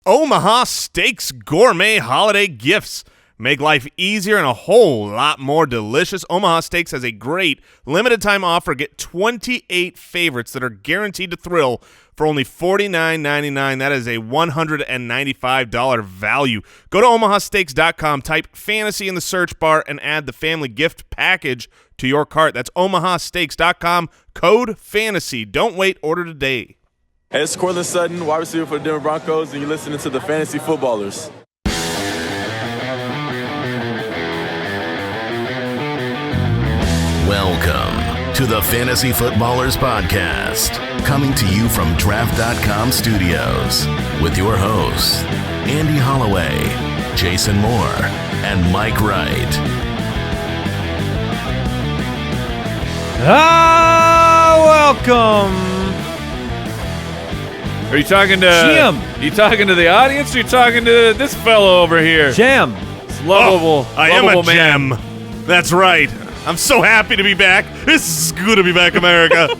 Omaha Steaks Gourmet Holiday Gifts. Make life easier and a whole lot more delicious. Omaha Steaks has a great limited-time offer. Get 28 favorites that are guaranteed to thrill for only $49.99. That is a $195 value. Go to omahasteaks.com, type fantasy in the search bar, and add the family gift package to your cart. That's omahasteaks.com, code fantasy. Don't wait, order today. Hey, it's Courtland Sutton, wide receiver for the Denver Broncos, and you're listening to the Fantasy Footballers. Welcome to the Fantasy Footballers Podcast, coming to you from Draft.com Studios with your hosts, Andy Holloway, Jason Moore, and Mike Wright. Welcome. Are you talking to Jim? You talking to the audience? Or you talking to this fellow over here? Gem. It's lovable. I am a man. gem. That's right. I'm so happy to be back. This is good to be back, America.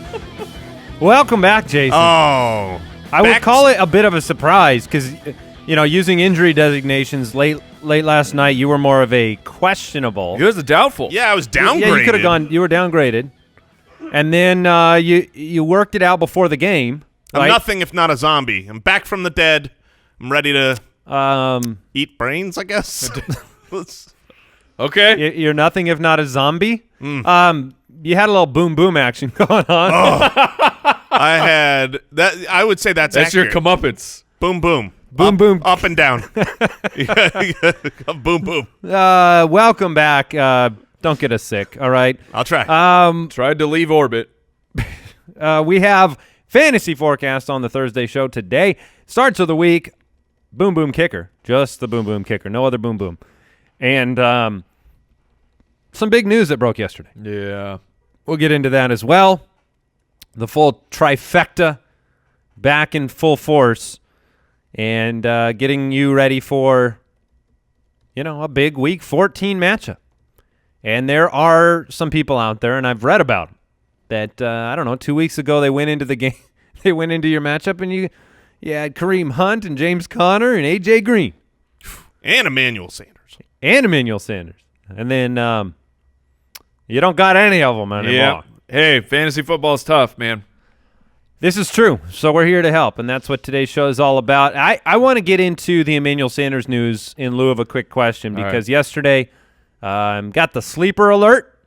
Welcome back, Jason. Oh. I would call it a bit of a surprise because, using injury designations late last night, you were more of a questionable. He was a doubtful. Yeah, I was downgraded. Yeah, you could have gone. You were downgraded, and then you worked it out before the game. I'm right? nothing if not a zombie. I'm back from the dead. I'm ready to eat brains, I guess. Okay. You're nothing if not a zombie. You had a little boom boom action going on. I had that. I would say that's your accurate. comeuppance. Boom, boom. Boom, boom. Up and down. Boom, boom. Welcome back. Don't get us sick, all right? I'll try. Tried to leave orbit. We have fantasy forecast on the Thursday show today. Starts of the week, boom, boom kicker. Just the boom, boom kicker. No other boom, boom. And some big news that broke yesterday. Yeah. We'll get into that as well. The full trifecta back in full force and getting you ready for, a big week 14 matchup. And there are some people out there, and I've read about them, that, 2 weeks ago they went into the game. They went into your matchup, and you had Kareem Hunt and James Conner and A.J. Green. And Emmanuel Sanders. And then you don't got any of them anymore. Yeah. Hey, fantasy football is tough, man. This is true. So we're here to help, and that's what today's show is all about. I want to get into the Emmanuel Sanders news in lieu of a quick question because yesterday got the sleeper alert.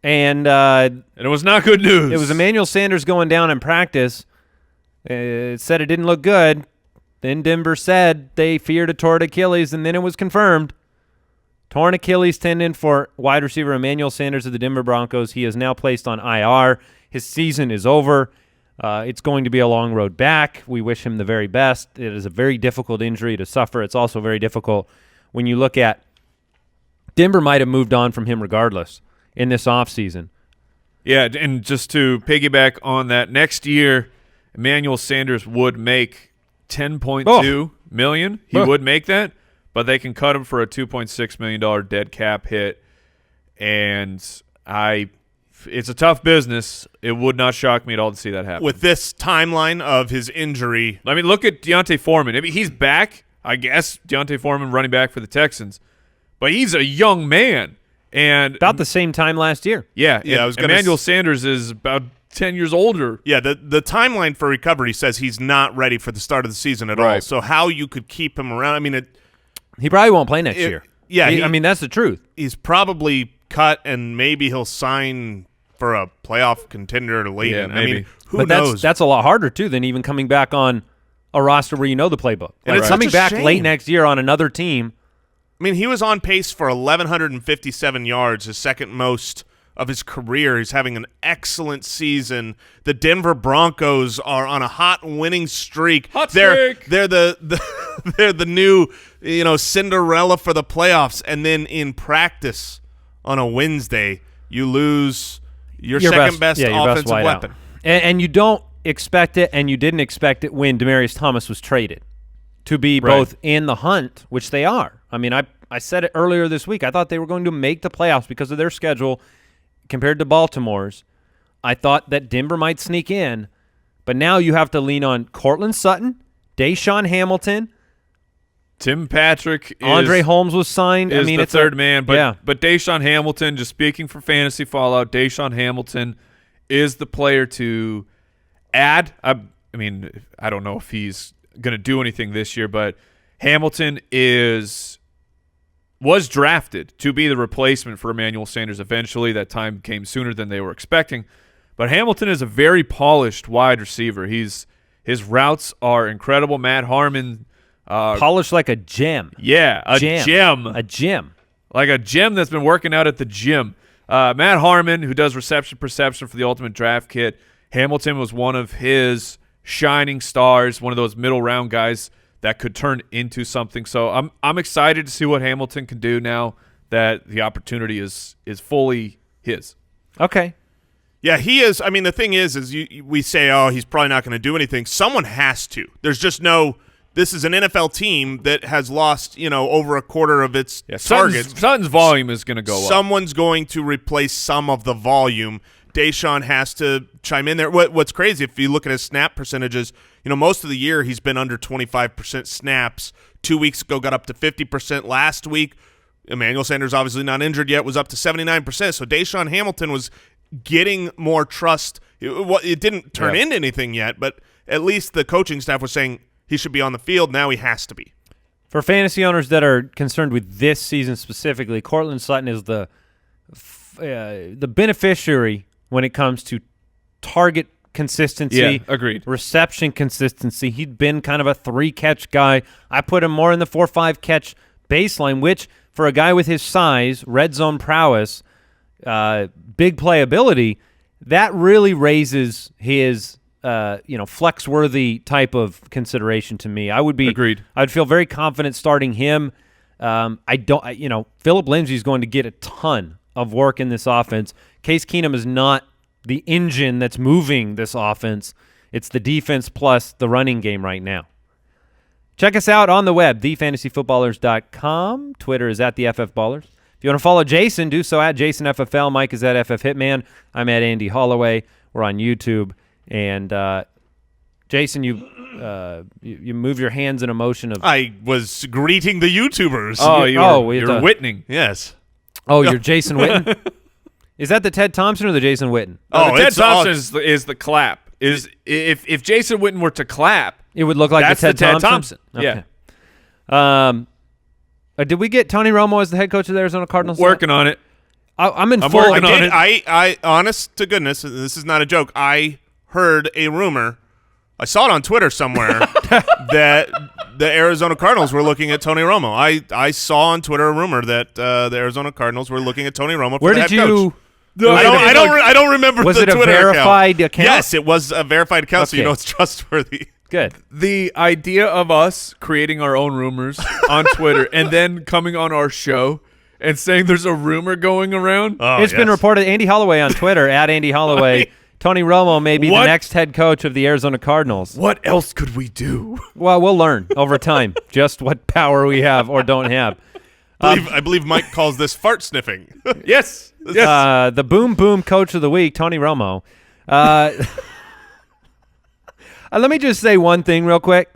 And it was not good news. It was Emmanuel Sanders going down in practice. It said it didn't look good. Then Denver said they feared a torn Achilles, and then it was confirmed. Torn Achilles tendon for wide receiver Emmanuel Sanders of the Denver Broncos. He is now placed on IR. His season is over. It's going to be a long road back. We wish him the very best. It is a very difficult injury to suffer. It's also very difficult when you look at Denver might have moved on from him regardless in this offseason. Yeah, and just to piggyback on that, next year Emmanuel Sanders would make $10.2 million. He would make that, but they can cut him for a $2.6 million dead cap hit. And it's a tough business. It would not shock me at all to see that happen. With this timeline of his injury. I mean, look at Deontay Foreman. I mean, he's back, I guess, Deontay Foreman running back for the Texans. But he's a young man. And about the same time last year. Yeah. I was Emmanuel Sanders is about 10 years older. Yeah, the timeline for recovery says he's not ready for the start of the season at all. So how you could keep him around, he probably won't play next year. Yeah. That's the truth. He's probably cut, and maybe he'll sign for a playoff contender late. Yeah, maybe. Who knows? That's a lot harder, too, than even coming back on a roster where you know the playbook. And it's coming such a back shame. late next year on another team. He was on pace for 1,157 yards, his second most of his career. He's having an excellent season. The Denver Broncos are on a hot winning streak. They're the new, Cinderella for the playoffs. And then in practice on a Wednesday, you lose your second best offensive weapon. And you don't expect it, and you didn't expect it when Demaryius Thomas was traded to be both in the hunt, which they are. I said it earlier this week. I thought they were going to make the playoffs because of their schedule compared to Baltimore's. I thought that Denver might sneak in, but now you have to lean on Courtland Sutton, Deshaun Hamilton. Tim Patrick Andre Holmes was signed. Is the third man, but yeah. but Deshaun Hamilton, just speaking for fantasy fallout, Deshaun Hamilton is the player to add. I mean, I don't know if he's going to do anything this year, but Hamilton was drafted to be the replacement for Emmanuel Sanders eventually. That time came sooner than they were expecting. But Hamilton is a very polished wide receiver. His routes are incredible. Matt Harmon polished like a gem. Yeah, a gem. A gem. Like a gem that's been working out at the gym. Matt Harmon, who does reception perception for the Ultimate Draft Kit, Hamilton was one of his shining stars, one of those middle round guys that could turn into something. So I'm excited to see what Hamilton can do now that the opportunity is fully his. Okay. Yeah, he is. I mean, the thing is we say, oh, he's probably not going to do anything. Someone has to. There's just no. This is an NFL team that has lost, over a quarter of its targets. Sutton's volume is going to go up. Someone's going to replace some of the volume. Deshaun has to chime in there. What's crazy, if you look at his snap percentages, most of the year he's been under 25% snaps. 2 weeks ago got up to 50%. Last week, Emmanuel Sanders, obviously not injured yet, was up to 79%. So Deshaun Hamilton was getting more trust. It didn't turn into anything yet, but at least the coaching staff was saying he should be on the field. Now he has to be. For fantasy owners that are concerned with this season specifically, Courtland Sutton is the beneficiary when it comes to target consistency. Yeah, agreed. Reception consistency. He'd been kind of a 3-catch guy. I put him more in the 4-5 catch baseline, which for a guy with his size, red zone prowess, big playability, that really raises his flex-worthy type of consideration to me. I would be agreed. I'd feel very confident starting him. Phillip Lindsay is going to get a ton of work in this offense. Case Keenum is not the engine that's moving this offense. It's the defense plus the running game right now. Check us out on the web, thefantasyfootballers.com. Twitter is at the FFBallers. If you want to follow Jason, do so at JasonFFL. Mike is at FFHitman. I'm at Andy Holloway. We're on YouTube. And Jason, you move your hands in a motion of. I was greeting the YouTubers. Oh, you're Whitning. Yes. Oh, you're Jason Witten. Is that the Ted Thompson or the Jason Witten? The Ted Thompson is the clap. If Jason Witten were to clap, it would look like that's the Ted Thompson. Okay. Yeah. Did we get Tony Romo as the head coach of the Arizona Cardinals? Working on it. I'm working on it. I honest to goodness, this is not a joke. I heard a rumor. I saw it on Twitter somewhere that the Arizona Cardinals were looking at Tony Romo. I saw on Twitter a rumor that the Arizona Cardinals were looking at Tony Romo for the head coach. I don't remember. Was the it a Twitter verified account? Yes, it was a verified account, so you know it's trustworthy. Good. The idea of us creating our own rumors on Twitter and then coming on our show and saying there's a rumor going around. It's been reported. Andy Holloway on Twitter, at Andy Holloway. Tony Romo may be the next head coach of the Arizona Cardinals. What else could we do? Well, we'll learn over time just what power we have or don't have. I believe Mike calls this fart sniffing. Yes. The boom coach of the week, Tony Romo. Let me just say one thing real quick.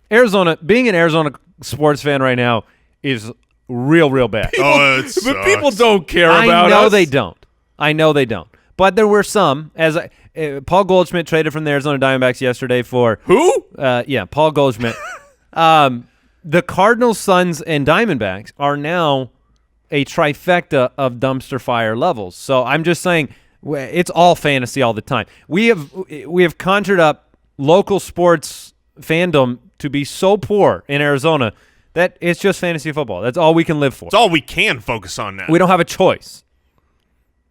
Being an Arizona sports fan right now is real bad. But people don't care about us. I know they don't. But there were some. Paul Goldschmidt traded from the Arizona Diamondbacks yesterday for who? Paul Goldschmidt. The Cardinals, Suns, and Diamondbacks are now a trifecta of dumpster fire levels. So I'm just saying, it's all fantasy all the time. We have conjured up local sports fandom to be so poor in Arizona that it's just fantasy football. That's all we can live for. It's all we can focus on now. We don't have a choice.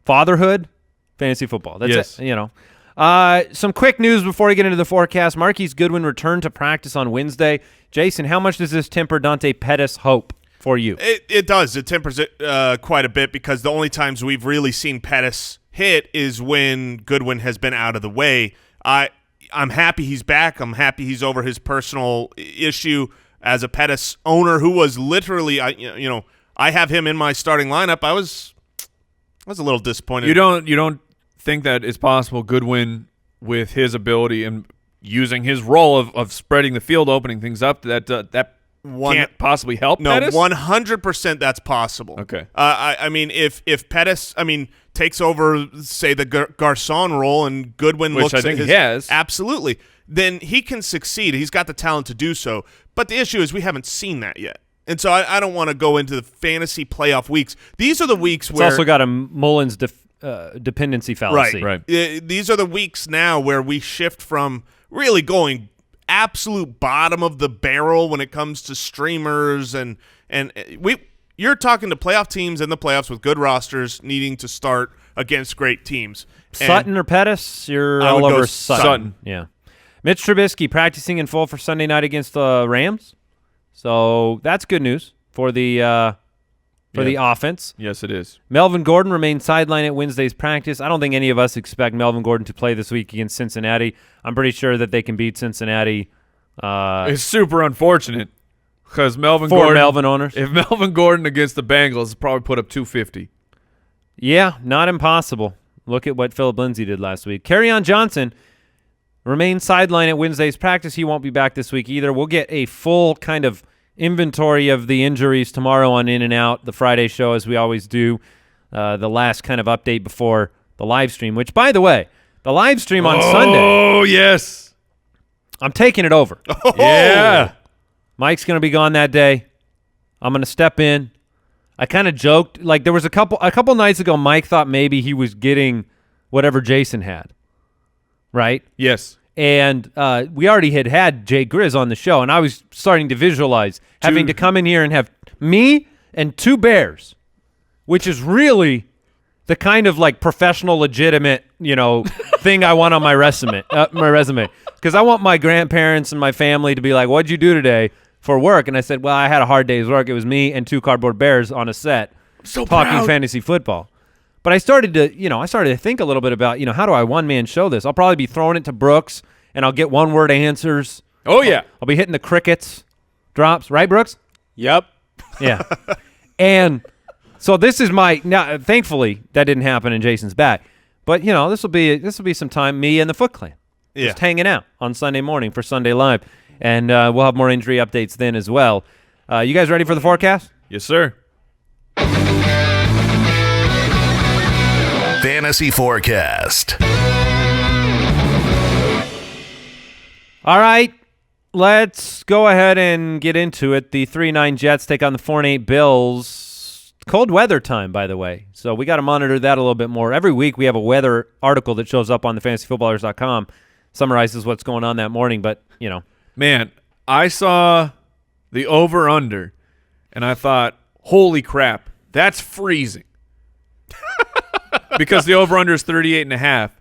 Fatherhood, fantasy football. That's it. Some quick news before we get into the forecast. Marquise Goodwin returned to practice on Wednesday. Jason, how much does this temper Dante Pettis' hope for you? It does. It tempers it quite a bit because the only times we've really seen Pettis hit is when Goodwin has been out of the way. I'm happy he's back. I'm happy he's over his personal issue as a Pettis owner who was literally, I have him in my starting lineup. I was a little disappointed. You don't think that it's possible Goodwin with his ability and using his role of spreading the field, opening things up, that can't possibly help Pettis? 100% that's possible. Okay. I mean, if Pettis, takes over, say, the Garcon role and Godwin Which looks I think at his, he has. Absolutely. Then he can succeed. He's got the talent to do so. But the issue is we haven't seen that yet. And so I don't want to go into the fantasy playoff weeks. These are the weeks where – It's also got a Mullins dependency fallacy. Right. These are the weeks now where we shift from really going absolute bottom of the barrel when it comes to streamers and you're talking to playoff teams in the playoffs with good rosters needing to start against great teams. Sutton or Pettis? You're I would all go over Sutton. Yeah. Mitch Trubisky practicing in full for Sunday night against the Rams. So that's good news for the offense. Yes, it is. Melvin Gordon remains sidelined at Wednesday's practice. I don't think any of us expect Melvin Gordon to play this week against Cincinnati. I'm pretty sure that they can beat Cincinnati. It's super unfortunate because Melvin owners. If Melvin Gordon against the Bengals, probably put up 250. Yeah, not impossible. Look at what Philip Lindsay did last week. Kerryon Johnson remains sidelined at Wednesday's practice. He won't be back this week either. We'll get a full kind of inventory of the injuries tomorrow on In and Out, the Friday show, as we always do. The last kind of update before the live stream, which, by the way, the live stream on Sunday. Oh, yes. I'm taking it over. Oh. Yeah. Mike's going to be gone that day. I'm going to step in. I kind of joked. Like, there was a couple nights ago, Mike thought maybe he was getting whatever Jason had, right? Yes. And we already had Jay Grizz on the show, and I was starting to visualize having to come in here and have me and two bears, which is really the kind of like professional, legitimate, thing I want on my resume. Because I want my grandparents and my family to be like, "What'd you do today for work?" And I said, "Well, I had a hard day's work. It was me and two cardboard bears on a set talking proud. fantasy football." But I started to think a little bit about, how do I one-man show this? I'll probably be throwing it to Brooks, and I'll get one-word answers. Oh, yeah. I'll be hitting the crickets drops. Right, Brooks? Yep. Yeah. And so this is now, thankfully, that didn't happen and Jason's back. But, this will be some time, me and the Foot Clan. Yeah. Just hanging out on Sunday morning for Sunday Live. And we'll have more injury updates then as well. You guys ready for the forecast? Yes, sir. Fantasy Forecast. All right, let's go ahead and get into it. The 3-9 Jets take on the 4-8 Bills. Cold weather time, by the way, so we got to monitor that a little bit more. Every week we have a weather article that shows up on the fantasyfootballers.com, summarizes what's going on that morning, but, Man, I saw the over-under, and I thought, holy crap, that's freezing. Because the over-under is 38.5.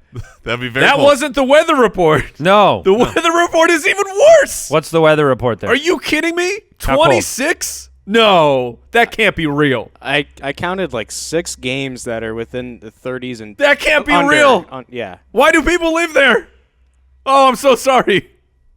That'd be very That cool. wasn't the weather report. No. The weather report is even worse. What's the weather report there? Are you kidding me? How cold? 26? No, that can't be real. I counted like 6 games that are within the 30s and That can't be under, real. Yeah. Why do people live there? Oh, I'm so sorry.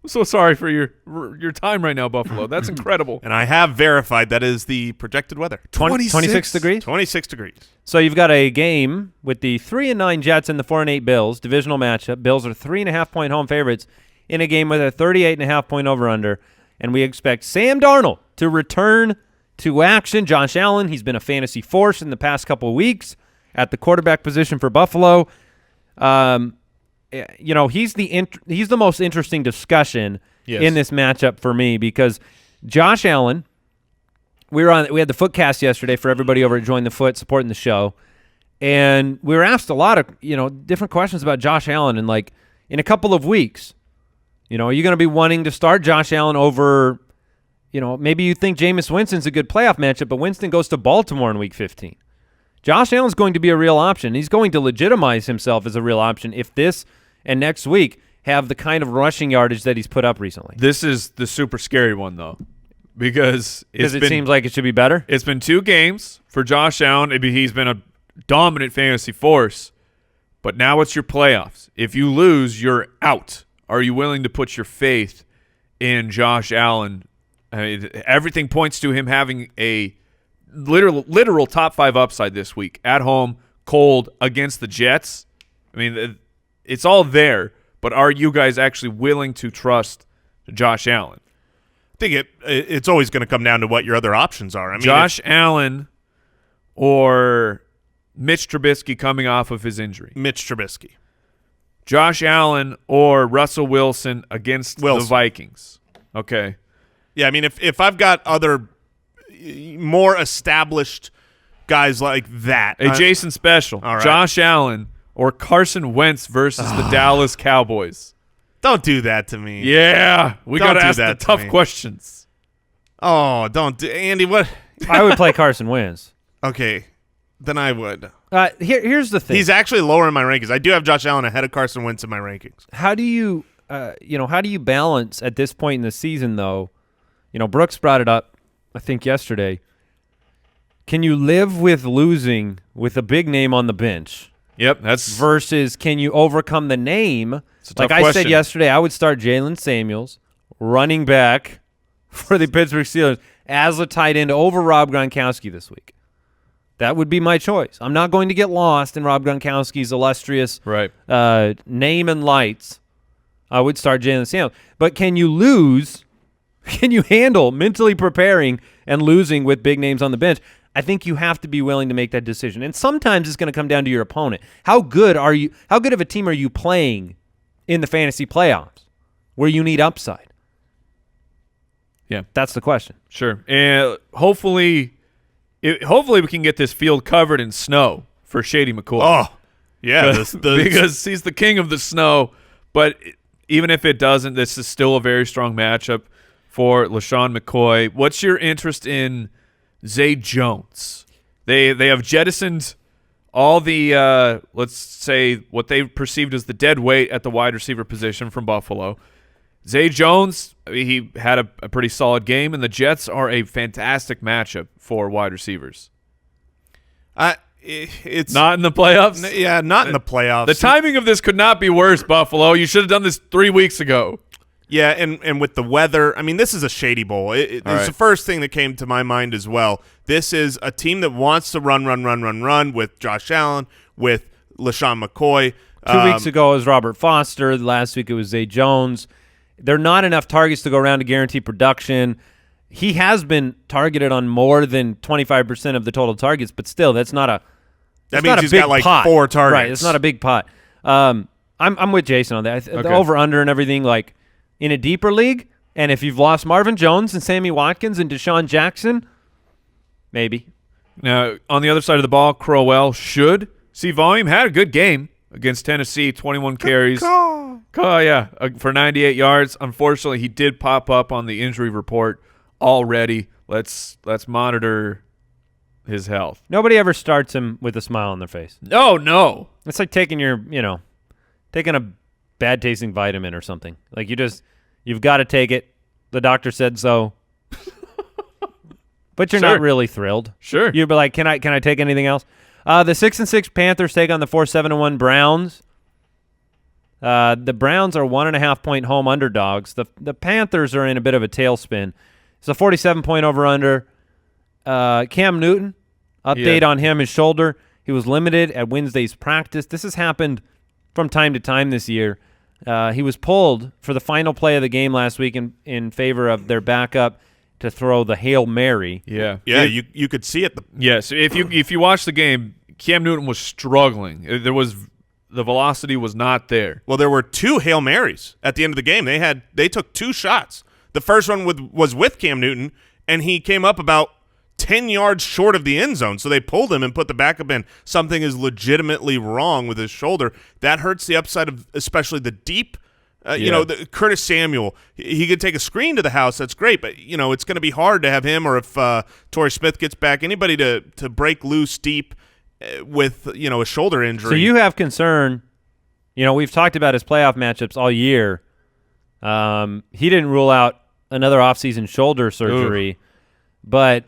I'm so sorry for your time right now, Buffalo. That's incredible. And I have verified that is the projected weather. 26 degrees? 26 degrees. So you've got a game with the 3-9 Jets and the 4-8 Bills, divisional matchup. Bills are 3.5-point home favorites in a game with a 38.5-point over-under, and we expect Sam Darnold to return to action. Josh Allen, he's been a fantasy force in the past couple of weeks at the quarterback position for Buffalo. He's the most interesting discussion in this matchup for me because Josh Allen. We had the Footcast yesterday for everybody over at Join the Foot supporting the show, and we were asked a lot of different questions about Josh Allen. And like in a couple of weeks, are you going to be wanting to start Josh Allen over? Maybe you think Jameis Winston's a good playoff matchup, but Winston goes to Baltimore in Week 15. Josh Allen's going to be a real option. He's going to legitimize himself as a real option if this and next week have the kind of rushing yardage that he's put up recently. This is the super scary one, though, because it seems like it should be better. It's been 2 games for Josh Allen. He's been a dominant fantasy force, but now it's your playoffs. If you lose, you're out. Are you willing to put your faith in Josh Allen? Everything points to him having a literal top 5 upside this week at home, cold against the Jets. It's all there, but are you guys actually willing to trust Josh Allen? I think it's always going to come down to what your other options are. I mean, Josh Allen or Mitch Trubisky coming off of his injury. Mitch Trubisky. Josh Allen or Russell Wilson against the Vikings. Okay. Yeah, I mean, if I've got other more established guys like that. Hey, Jason Special. All right. Josh Allen or Carson Wentz versus the Dallas Cowboys. Don't do that to me. Yeah. We got to ask the tough questions. Oh, don't do Andy, what? I would play Carson Wentz. Okay, then I would. Here's the thing. He's actually lower in my rankings. I do have Josh Allen ahead of Carson Wentz in my rankings. How do you balance at this point in the season, though? Brooks brought it up, I think, yesterday. Can you live with losing with a big name on the bench? Yep, that's versus can you overcome the name? Like I question. said yesterday, I would start Jaylen Samuels, running back for the Pittsburgh Steelers, as a tight end over Rob Gronkowski this week. That would be my choice. I'm not going to get lost in Rob Gronkowski's illustrious name and lights. I would start Jaylen Samuels. But can you lose? Can you handle mentally preparing and losing with big names on the bench? I think you have to be willing to make that decision. And sometimes it's going to come down to your opponent. How good are you? How good of a team are you playing in the fantasy playoffs where you need upside? Yeah, that's the question. Sure. And hopefully we can get this field covered in snow for Shady McCoy. Oh, yeah. Because he's the king of the snow. But even if it doesn't, this is still a very strong matchup for LaShawn McCoy. What's your interest in Zay Jones? They have jettisoned all the, let's say, what they perceived as the dead weight at the wide receiver position from Buffalo. Zay Jones, he had a pretty solid game, and the Jets are a fantastic matchup for wide receivers. It's not in the playoffs? Yeah, not in the playoffs. The timing of this could not be worse, Buffalo. You should have done this 3 weeks ago. Yeah, and with the weather, I mean, this is a shady bowl. It's the first thing that came to my mind as well. This is a team that wants to run with Josh Allen, with LaShawn McCoy. 2 weeks ago it was Robert Foster. Last week it was Zay Jones. There are not enough targets to go around to guarantee production. He has been targeted on more than 25% of the total targets, but still, that's not a that means he's got like pot. 4 targets. Right, it's not a big pot. I'm with Jason on that. The over-under and everything, like in a deeper league, and if you've lost Marvin Jones and Sammy Watkins and Deshaun Jackson, maybe. Now, on the other side of the ball, Crowell should see volume. Had a good game against Tennessee, 21 carries. For 98 yards. Unfortunately, he did pop up on the injury report already. Let's monitor his health. Nobody ever starts him with a smile on their face. No. It's like taking taking a bad tasting vitamin or something. Like you've got to take it. The doctor said so. But you're not really thrilled. Sure. You'd be like, can I take anything else? The 6-6 Panthers take on the 4-7-1 Browns. The Browns are 1.5-point home underdogs. The Panthers are in a bit of a tailspin. It's a 47-point over-under. Cam Newton, update on him, his shoulder. He was limited at Wednesday's practice. This has happened from time to time this year. He was pulled for the final play of the game last week in favor of their backup to throw the Hail Mary. Yeah. You could see it. Yes. If you watch the game, Cam Newton was struggling. The velocity was not there. Well, there were 2 Hail Marys at the end of the game. They took 2 shots. The first one was with Cam Newton, and he came up about 10 yards short of the end zone. So they pulled him and put the backup in. Something is legitimately wrong with his shoulder. That hurts the upside of especially the deep. Curtis Samuel, he could take a screen to the house. That's great, but it's going to be hard to have him, or if Torrey Smith gets back, anybody to break loose deep with a shoulder injury. So you have concern. We've talked about his playoff matchups all year. He didn't rule out another offseason shoulder surgery. Ooh. But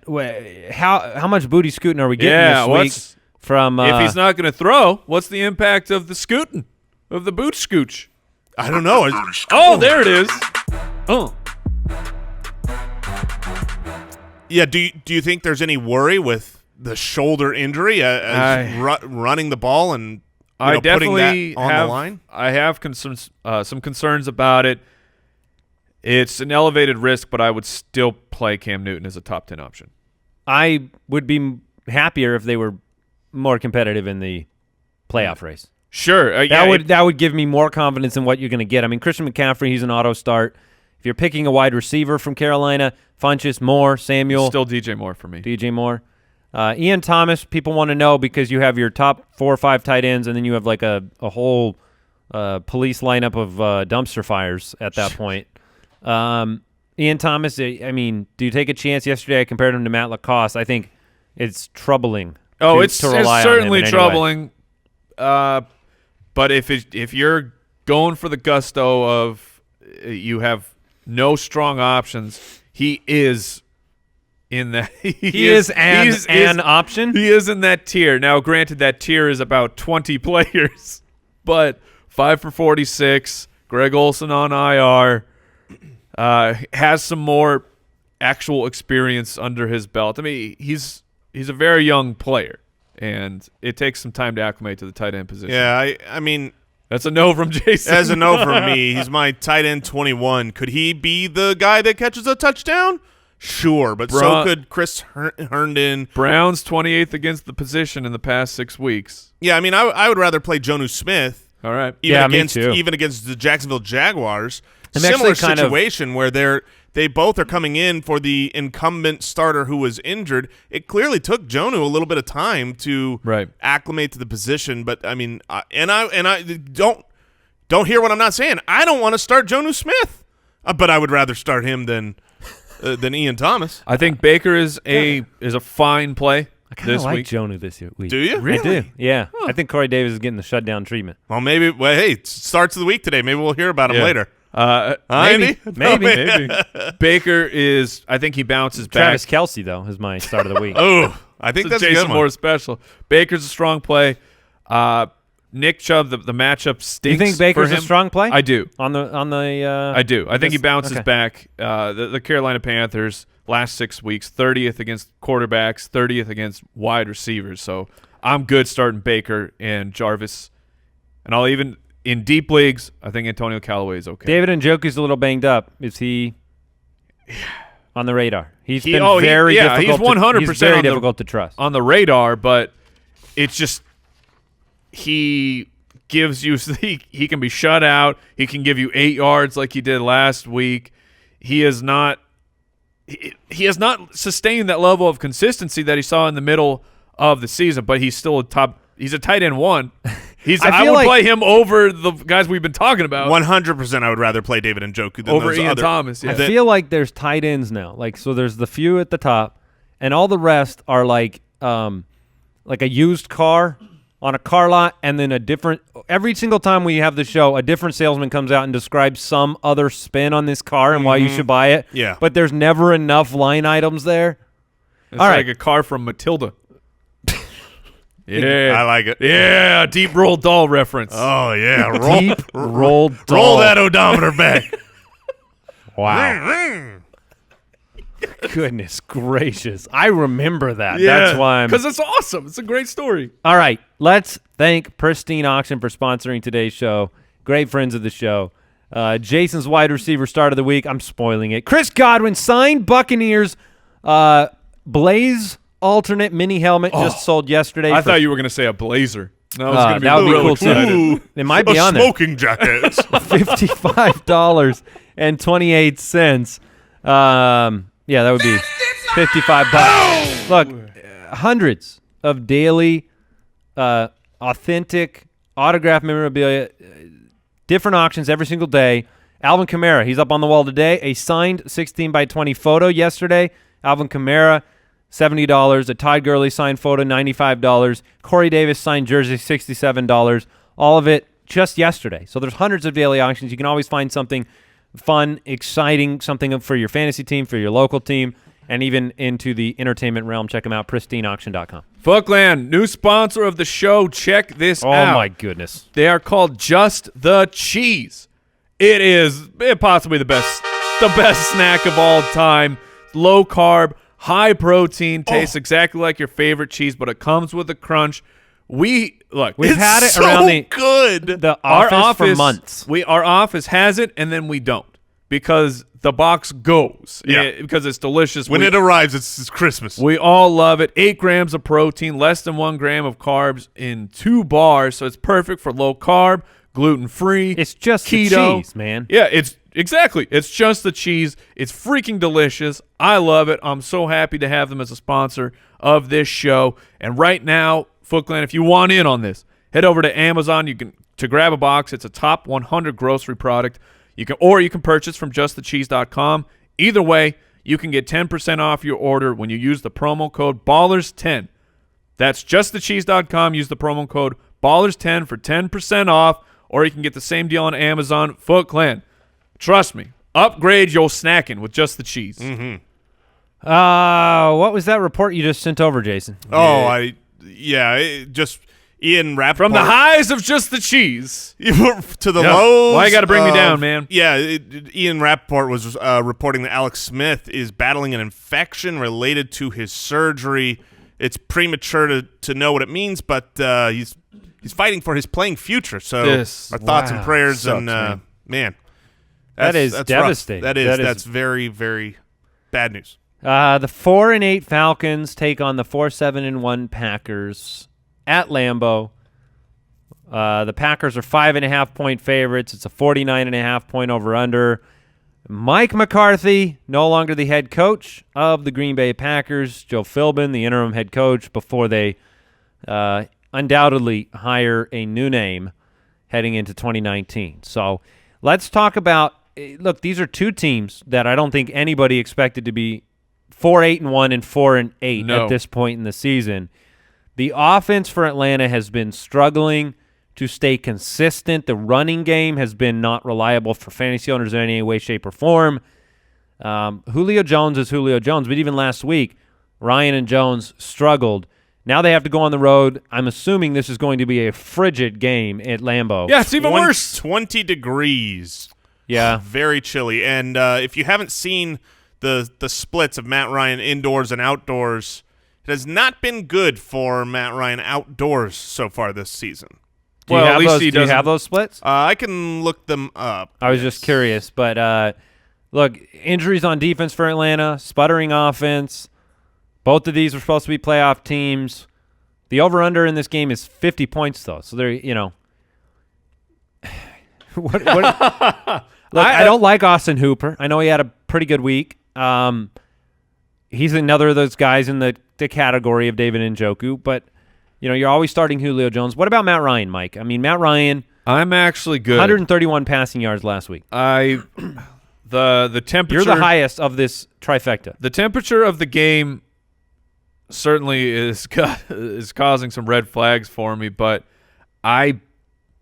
how much booty scooting are we getting this week from? If he's not going to throw, what's the impact of the scooting, of the boot scooch? I don't know. Oh, there it is. Oh. Yeah. Do you think there's any worry with the shoulder injury running the ball and putting definitely that on have the line? I have some concerns about it. It's an elevated risk, but I would still play Cam Newton as a top 10 option. I would be happier if they were more competitive in the playoff race. Sure. That would give me more confidence in what you're going to get. I mean, Christian McCaffrey, he's an auto start. If you're picking a wide receiver from Carolina, Funchess, Moore, Samuel. Still DJ Moore for me. DJ Moore. Ian Thomas, people want to know because you have your top 4 or 5 tight ends, and then you have like a whole police lineup of dumpster fires at that point. Ian Thomas, I mean, do you take a chance? Yesterday I compared him to Matt Lacoste. I think it's troubling. It's rely certainly on him troubling. But if you're going for the gusto of you have no strong options, he is in that. He is an option. He is in that tier. Now, granted, that tier is about 20 players, but 5 for 46. Greg Olsen on IR. Has some more actual experience under his belt. I mean, he's a very young player, and it takes some time to acclimate to the tight end position. Yeah, I mean, that's a no from Jason. That's a no from me. He's my tight end 21. Could he be the guy that catches a touchdown? Sure, but so could Chris Herndon. Browns 28th against the position in the past 6 weeks. Yeah, I mean, I would rather play Jonnu Smith. All right. Me too. Even against the Jacksonville Jaguars. I'm Similar actually situation where they both are coming in for the incumbent starter who was injured. It clearly took Jonnu a little bit of time to acclimate to the position, but I mean, I don't hear what I'm not saying. I don't want to start Jonnu Smith, but I would rather start him than Ian Thomas. I think Baker is a fine play. I kind of like Jonnu this week. Do you? Really? I do. Yeah. Huh. I think Corey Davis is getting the shutdown treatment. Well, maybe. Well, hey, it starts of the week today. Maybe we'll hear about him later. Maybe. Baker is. I think he bounces back. Travis Kelce though is my start of the week. Oh, I think that's Jason a good one. Moore special. Baker's a strong play. Nick Chubb, the matchup stinks. You think Baker's for him. a strong play? I do. On the. I do. I think he bounces back. The Carolina Panthers last 6 weeks, 30th against quarterbacks, 30th against wide receivers. So I'm good starting Baker and Jarvis, and I'll even. In deep leagues, I think Antonio Callaway is okay. David Njoku's a little banged up. Is he on the radar? He's been difficult. He's 100% he's very difficult to trust. On the radar, but it's just he gives you he can be shut out. He can give you 8 yards like he did last week. He has not sustained that level of consistency that he saw in the middle of the season, but he's still he's a tight end 1. I would play him over the guys we've been talking about. 100%, I would rather play David Njoku than over those Ian other. Thomas. Yeah. I feel like there's tight ends now. Like so, there's the few at the top, and all the rest are like a used car on a car lot, and then a different. Every single time we have the show, a different salesman comes out and describes some other spin on this car and why you should buy it. Yeah, but there's never enough line items there. It's like a car from Matilda. Yeah, I like it. Yeah, deep roll doll reference. Oh yeah, deep roll doll. Roll that odometer back. Wow. Goodness gracious, I remember that. Yeah, that's why because it's awesome. It's a great story. All right, let's thank Pristine Auction for sponsoring today's show. Great friends of the show. Jason's wide receiver start of the week. I'm spoiling it. Chris Godwin signed Buccaneers. Blaze alternate mini helmet just sold yesterday. I thought you were going to say a blazer. No, it's going to be that would be real cool excited. too. It might be on there. Smoking jacket. $55.28. Yeah, that would be $55. Look, hundreds of daily, authentic autograph memorabilia, different auctions every single day. Alvin Kamara, he's up on the wall today. A signed 16x20 photo yesterday. Alvin Kamara, $70. A Todd Gurley signed photo, $95. Corey Davis signed jersey, $67. All of it just yesterday. So there's hundreds of daily auctions. You can always find something fun, exciting, something for your fantasy team, for your local team, and even into the entertainment realm. Check them out, pristineauction.com. Fuckland, new sponsor of the show. Check this out. Oh, my goodness. They are called Just the Cheese. It is possibly the best snack of all time. Low carb, high protein, tastes exactly like your favorite cheese, but it comes with a crunch. We've had it so around good. our office for months. Our office has it, and then we don't because the box goes. Yeah. Because it's delicious. When it arrives, it's Christmas. We all love it. 8 grams of protein, less than 1 gram of carbs in 2 bars, so it's perfect for low carb, gluten-free. It's just keto. the cheese, man. Yeah, it's just the cheese. It's freaking delicious. I love it. I'm so happy to have them as a sponsor of this show. And right now, Foot Clan, if you want in on this, head over to Amazon. To grab a box. It's a top 100 grocery product. You can purchase from justthecheese.com. Either way, you can get 10% off your order when you use the promo code BALLERS10. That's justthecheese.com. Use the promo code BALLERS10 for 10% off, or you can get the same deal on Amazon. Foot Clan, trust me, upgrade your snacking with Just the Cheese. Mm-hmm. What was that report you just sent over, Jason? Oh, just Ian Rappaport. From the highs of Just the Cheese to the lows. Why you got to bring me down, man? Yeah, Ian Rappaport was reporting that Alex Smith is battling an infection related to his surgery. It's premature to know what it means, but he's fighting for his playing future. So our thoughts and prayers, sucks, and man, that's rough. devastating. That's very, very bad news. The 4-8 Falcons take on the 4-7-1 Packers at Lambeau. The Packers are 5.5-point favorites. It's a 49.5-point over/under. Mike McCarthy, no longer the head coach of the Green Bay Packers. Joe Philbin, the interim head coach, before they undoubtedly hire a new name heading into 2019. So let's talk about look, these are two teams that I don't think anybody expected to be 4-8-1 and 4-8 at this point in the season. The offense for Atlanta has been struggling to stay consistent. The running game has been not reliable for fantasy owners in any way, shape, or form. Julio Jones is Julio Jones, but even last week, Ryan and Jones struggled. Now they have to go on the road. I'm assuming this is going to be a frigid game at Lambeau. Yeah, it's even worse. 20 degrees. Yeah. Very chilly. And if you haven't seen the splits of Matt Ryan indoors and outdoors, it has not been good for Matt Ryan outdoors so far this season. Do you have those splits? I can look them up. I was just curious. But, look, injuries on defense for Atlanta, sputtering offense. Both of these are supposed to be playoff teams. The over-under in this game is 50 points, though. So they're, Look, I don't like Austin Hooper. I know he had a pretty good week. He's another of those guys in the category of David Njoku, but you're always starting Julio Jones. What about Matt Ryan, Mike? I mean, Matt Ryan. I'm actually good. 131 passing yards last week. The temperature. You're the highest of this trifecta. The temperature of the game certainly is causing some red flags for me, but I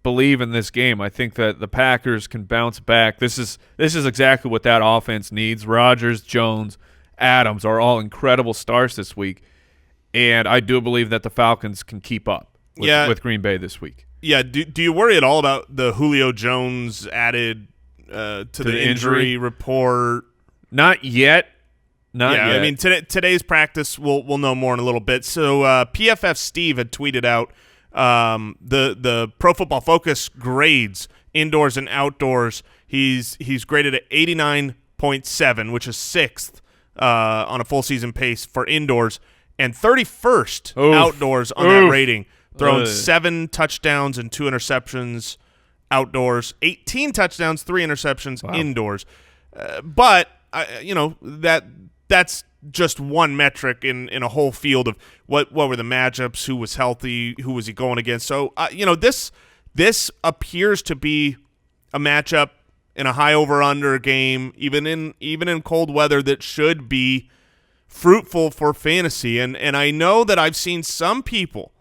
believe in this game. I think that the Packers can bounce back. This is exactly what that offense needs. Rodgers, Jones, Adams are all incredible starts this week, and I do believe that the Falcons can keep up with Green Bay this week. Yeah. Do you worry at all about the Julio Jones added to the injury report? Not yet. Not yet. I mean, today's practice, we'll know more in a little bit. So PFF Steve had tweeted out the Pro Football Focus grades indoors and outdoors. He's graded at 89.7, which is 6th on a full season pace for indoors, and 31st outdoors on that rating. Thrown 7 touchdowns and 2 interceptions outdoors, 18 touchdowns, 3 interceptions indoors. But that's just one metric in a whole field of what were the matchups, who was healthy, who was he going against. So this appears to be a matchup in a high over/under game, even in cold weather, that should be fruitful for fantasy. And I know that I've seen some people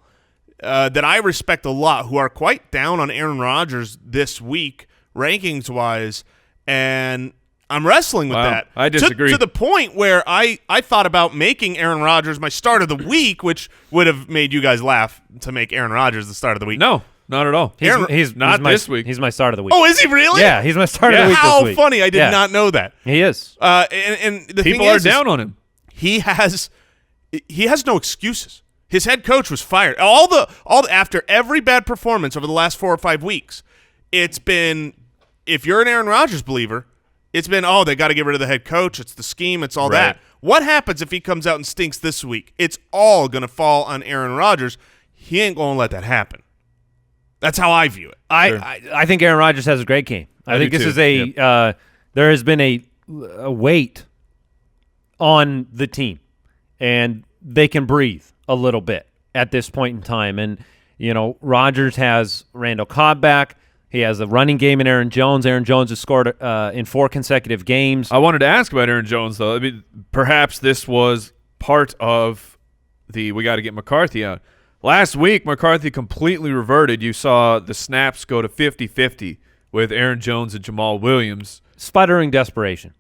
that I respect a lot who are quite down on Aaron Rodgers this week, rankings wise, and I'm wrestling with that. I disagree. To the point where I thought about making Aaron Rodgers my start of the week, which would have made you guys laugh to make Aaron Rodgers the start of the week. No, not at all. He's not this week. He's my start of the week. Oh, is he really? Yeah, he's my start of the week How this week. funny. I did not know that. He is. And the People thing are is down on him. He has no excuses. His head coach was fired. After every bad performance over the last 4 or 5 weeks, it's been, if you're an Aaron Rodgers believer, it's been, they got to get rid of the head coach. It's the scheme. It's all that. What happens if he comes out and stinks this week? It's all going to fall on Aaron Rodgers. He ain't going to let that happen. That's how I view it. I think Aaron Rodgers has a great game. I think this is there has been a weight on the team, and they can breathe a little bit at this point in time. And, Rodgers has Randall Cobb back. He has a running game in Aaron Jones. Aaron Jones has scored in 4 consecutive games. I wanted to ask about Aaron Jones, though. I mean, perhaps this was part of we got to get McCarthy out. Last week, McCarthy completely reverted. You saw the snaps go to 50-50 with Aaron Jones and Jamal Williams. Sputtering desperation.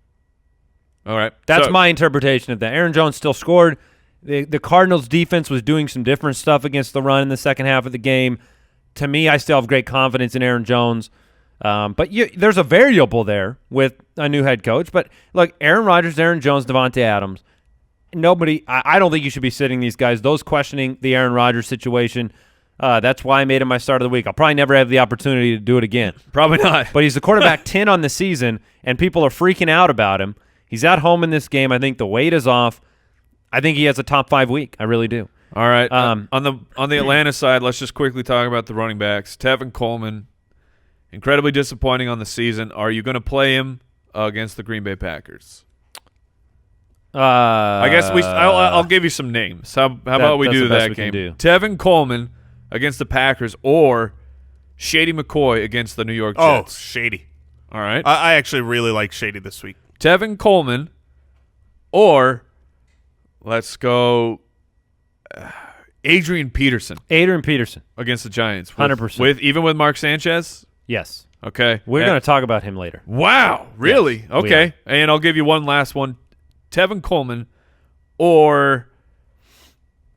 All right. That's my interpretation of that. Aaron Jones still scored. The Cardinals' defense was doing some different stuff against the run in the second half of the game. To me, I still have great confidence in Aaron Jones. But there's a variable there with a new head coach. But, look, Aaron Rodgers, Aaron Jones, Devontae Adams, I don't think you should be sitting these guys. Those questioning the Aaron Rodgers situation, that's why I made him my start of the week. I'll probably never have the opportunity to do it again. Probably not. But he's the quarterback 10 on the season, and people are freaking out about him. He's at home in this game. I think the weight is off. I think he has a top 5 week. I really do. All right. On the Atlanta side, let's just quickly talk about the running backs. Tevin Coleman, incredibly disappointing on the season. Are you going to play him against the Green Bay Packers? I guess I'll give you some names. How about we do that game? Tevin Coleman against the Packers or Shady McCoy against the New York Jets. Oh, Shady. All right. I actually really like Shady this week. Tevin Coleman or let's go Adrian Peterson. Adrian Peterson against the Giants. 100%. Even with Mark Sanchez? Yes. Okay. We're going to talk about him later. Wow. Really? Yes, okay. And I'll give you one last one. Tevin Coleman or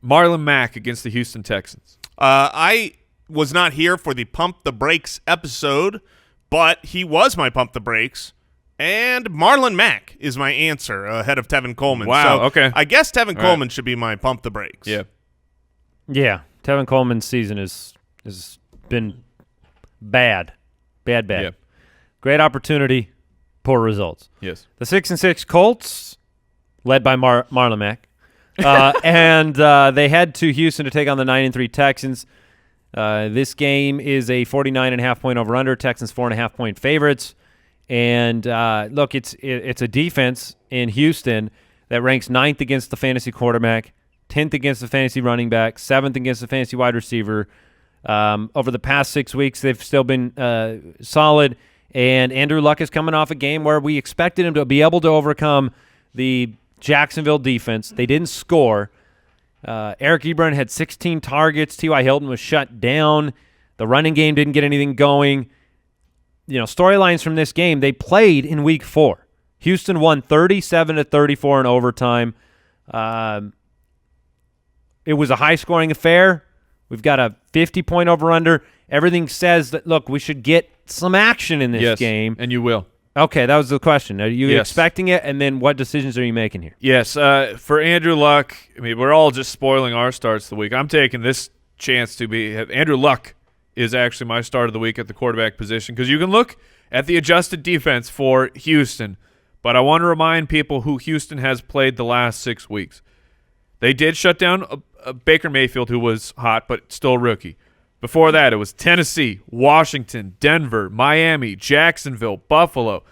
Marlon Mack against the Houston Texans. I was not here for the Pump the Brakes episode, but he was my Pump the Brakes, and Marlon Mack is my answer ahead of Tevin Coleman. Wow, so okay. I guess Tevin Coleman should be my Pump the Brakes. Yeah. Yeah. Tevin Coleman's season has been bad. Bad. Yeah. Great opportunity, poor results. Yes. The 6-6 Colts, led by Marlon Mack, and they head to Houston to take on the 9-3 Texans. This game is a 49.5-point over/under. Texans 4.5-point favorites. And look, it's a defense in Houston that ranks 9th against the fantasy quarterback, 10th against the fantasy running back, 7th against the fantasy wide receiver. Over the past 6 weeks, they've still been solid. And Andrew Luck is coming off a game where we expected him to be able to overcome the Jacksonville defense. They didn't score. Eric Ebron had 16 targets. T.Y. Hilton was shut down. The running game didn't get anything going. Storylines from this game, they played in week 4. Houston won 37-34 in overtime. It was a high-scoring affair. We've got a 50-point over-under. Everything says that, look, we should get some action in this game. And you will. Okay, that was the question. Are you expecting it? And then what decisions are you making here? Yes. For Andrew Luck, I mean, we're all just spoiling our starts of the week. I'm taking this chance to be – Andrew Luck is actually my start of the week at the quarterback position because you can look at the adjusted defense for Houston, but I want to remind people who Houston has played the last 6 weeks. They did shut down Baker Mayfield, who was hot but still a rookie. Before that, it was Tennessee, Washington, Denver, Miami, Jacksonville, Buffalo.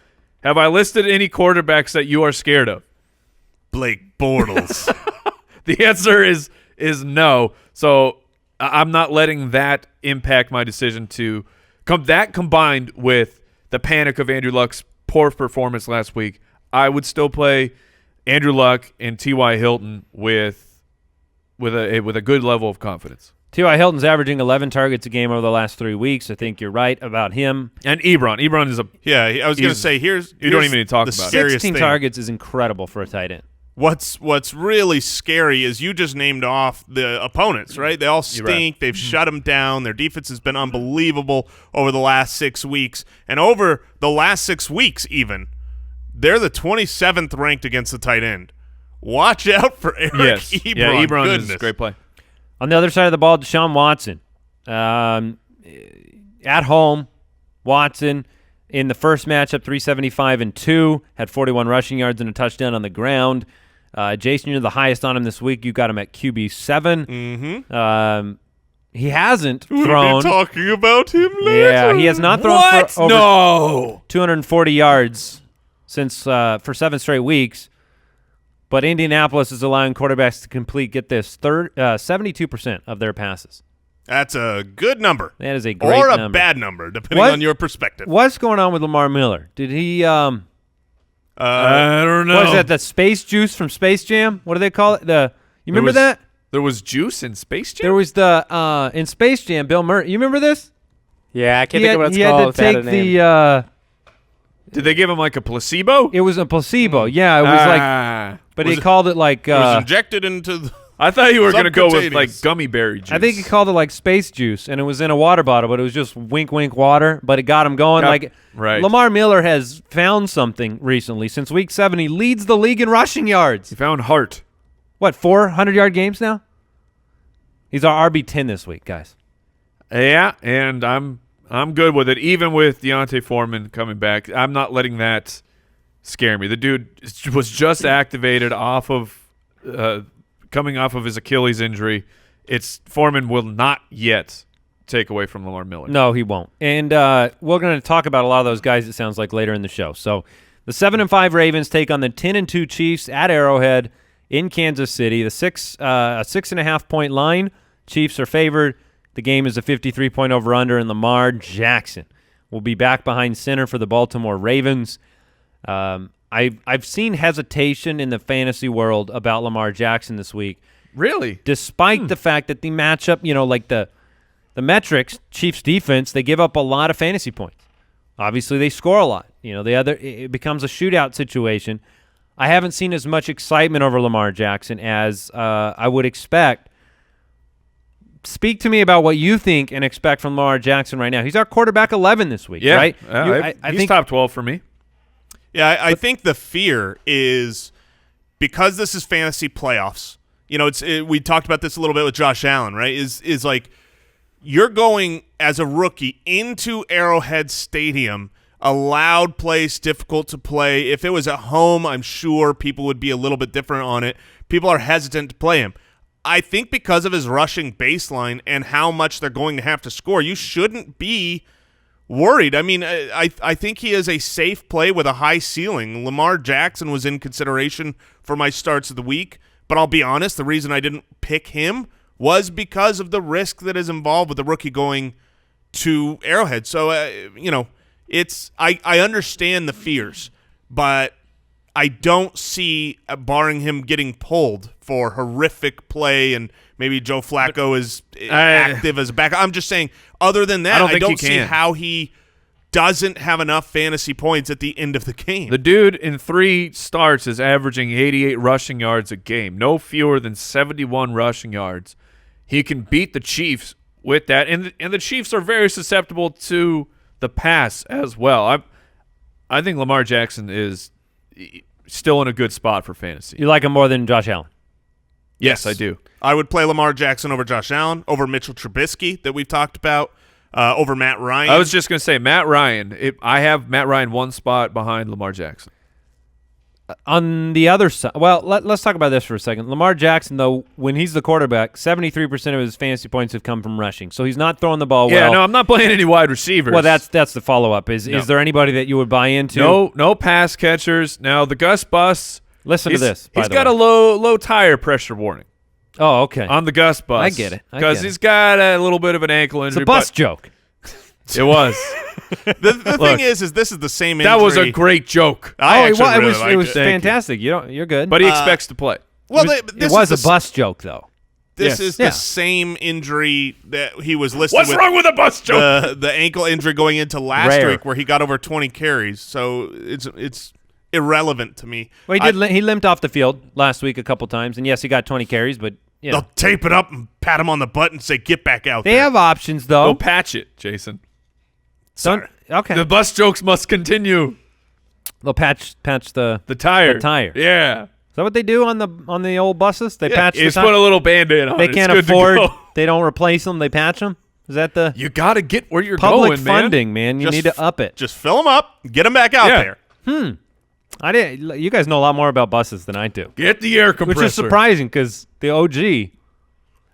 Have I listed any quarterbacks that you are scared of? Blake Bortles. The answer is no. So I'm not letting that impact my decision to come. That combined with the panic of Andrew Luck's poor performance last week, I would still play Andrew Luck and T.Y. Hilton with a good level of confidence. T.Y. Hilton's averaging 11 targets a game over the last 3 weeks. I think you're right about him. And Ebron. Ebron is a – yeah, I was going to say, you don't even need to talk about it. 16 targets is incredible for a tight end. What's really scary is you just named off the opponents, right? They all stink. Right. They've shut them down. Their defense has been unbelievable over the last 6 weeks. And over the last 6 weeks even, they're the 27th ranked against the tight end. Watch out for Eric Ebron. Yeah, Ebron Goodness. is a great play. On the other side of the ball, Deshaun Watson. At home, Watson in the first matchup, 375-2, had 41 rushing yards and a touchdown on the ground. Jason, you're the highest on him this week. You got him at QB7. Mm-hmm. He hasn't We'll thrown. be talking about him later. Yeah, he has not thrown What? for over No. 240 yards since for 7 straight weeks. But Indianapolis is allowing quarterbacks to complete, get this, 72% of their passes. That's a good number. That is a great or a number. bad number, depending What? on your perspective. What's going on with Lamar Miller? Did he I don't know. what is that, the space juice from Space Jam? What do they call it? You remember that? There was juice in Space Jam? There was the in Space Jam, Bill Murray. You remember this? Yeah, I can't think of what it's he called. had to take Did they give him like a placebo? it was a placebo. Yeah, it was like, but he called it like It was injected into the... I thought you were going to go with Subcutaneous. like gummy berry juice. I think he called it like space juice, and it was in a water bottle, but it was just wink, wink water, but it got him going. Yep, Like right. Lamar Miller has found something recently. Since week 7, he leads the league in rushing yards. He found heart. What, 400-yard games now? He's our RB10 this week, guys. Yeah, and I'm good with it. Even with Deontay Foreman coming back, I'm not letting that scare me. The dude was just activated off of coming off of his Achilles injury. Foreman will not yet take away from Lamar Miller. No, he won't. And we're going to talk about a lot of those guys, it sounds like, later in the show. So the 7-5 Ravens take on the 10-2 Chiefs at Arrowhead in Kansas City. The 6.5-point line. Chiefs are favored. The game is a 53-point over-under, and Lamar Jackson will be back behind center for the Baltimore Ravens. I've seen hesitation in the fantasy world about Lamar Jackson this week. Really? Despite the fact that the matchup, like the metrics, Chiefs defense, they give up a lot of fantasy points. Obviously, they score a lot. It becomes a shootout situation. I haven't seen as much excitement over Lamar Jackson as I would expect. Speak to me about what you think and expect from Lamar Jackson right now. He's our quarterback 11 this week, right? I think top 12 for me. Yeah, I think the fear is because this is fantasy playoffs. We talked about this a little bit with Josh Allen, right? Is like you're going as a rookie into Arrowhead Stadium, a loud place, difficult to play. If it was at home, I'm sure people would be a little bit different on it. People are hesitant to play him. I think because of his rushing baseline and how much they're going to have to score, you shouldn't be worried. I mean, I think he is a safe play with a high ceiling. Lamar Jackson was in consideration for my starts of the week, but I'll be honest, the reason I didn't pick him was because of the risk that is involved with the rookie going to Arrowhead. So, I understand the fears, but I don't see, barring him getting pulled for horrific play and maybe Joe Flacco is active as a backup. I'm just saying, other than that, I don't see how he doesn't have enough fantasy points at the end of the game. The dude in 3 starts is averaging 88 rushing yards a game, no fewer than 71 rushing yards. He can beat the Chiefs with that, and the Chiefs are very susceptible to the pass as well. I think Lamar Jackson is still in a good spot for fantasy. You like him more than Josh Allen? Yes, I do. I would play Lamar Jackson over Josh Allen, over Mitchell Trubisky that we've talked about, over Matt Ryan. I was just going to say Matt Ryan. I have Matt Ryan one spot behind Lamar Jackson. On the other side, well, let's talk about this for a second. Lamar Jackson, though, when he's the quarterback, 73% of his fantasy points have come from rushing. So he's not throwing the ball well. Yeah, no, I'm not playing any wide receivers. Well, that's the follow-up. Is there anybody that you would buy into? No pass catchers. Now, the Gus Bus. Listen to this, by He's the got way. a low tire pressure warning. Oh, okay. On the Gus Bus. I get it. Because he's got a little bit of an ankle injury. It's a bus joke. It was. The thing is this is the same injury. That was a great joke. It was fantastic. You're good. But he expects to play. Well, it was a bus joke, though. This is the same injury that he was listed What's with. wrong with a bus joke? The ankle injury going into last week where he got over 20 carries. So it's irrelevant to me. Well, he limped off the field last week a couple times, and yes, he got 20 carries, but they'll tape it up and pat him on the butt and say, "Get back out there." They have options, though. Go patch it, Jason. Okay. The bus jokes must continue. They'll patch the tire. The tire. Yeah. that what they do on the old buses? They patch the Just time? put a little Band-Aid on They it. can't It's good to afford. go. They don't replace them. They patch them. Is that the You got to get where you're public going, man. funding, man? You need to up it. Just fill them up, get them back out Yeah. there. I didn't. You guys know a lot more about buses than I do, Get the air compressor. which is surprising because the OG,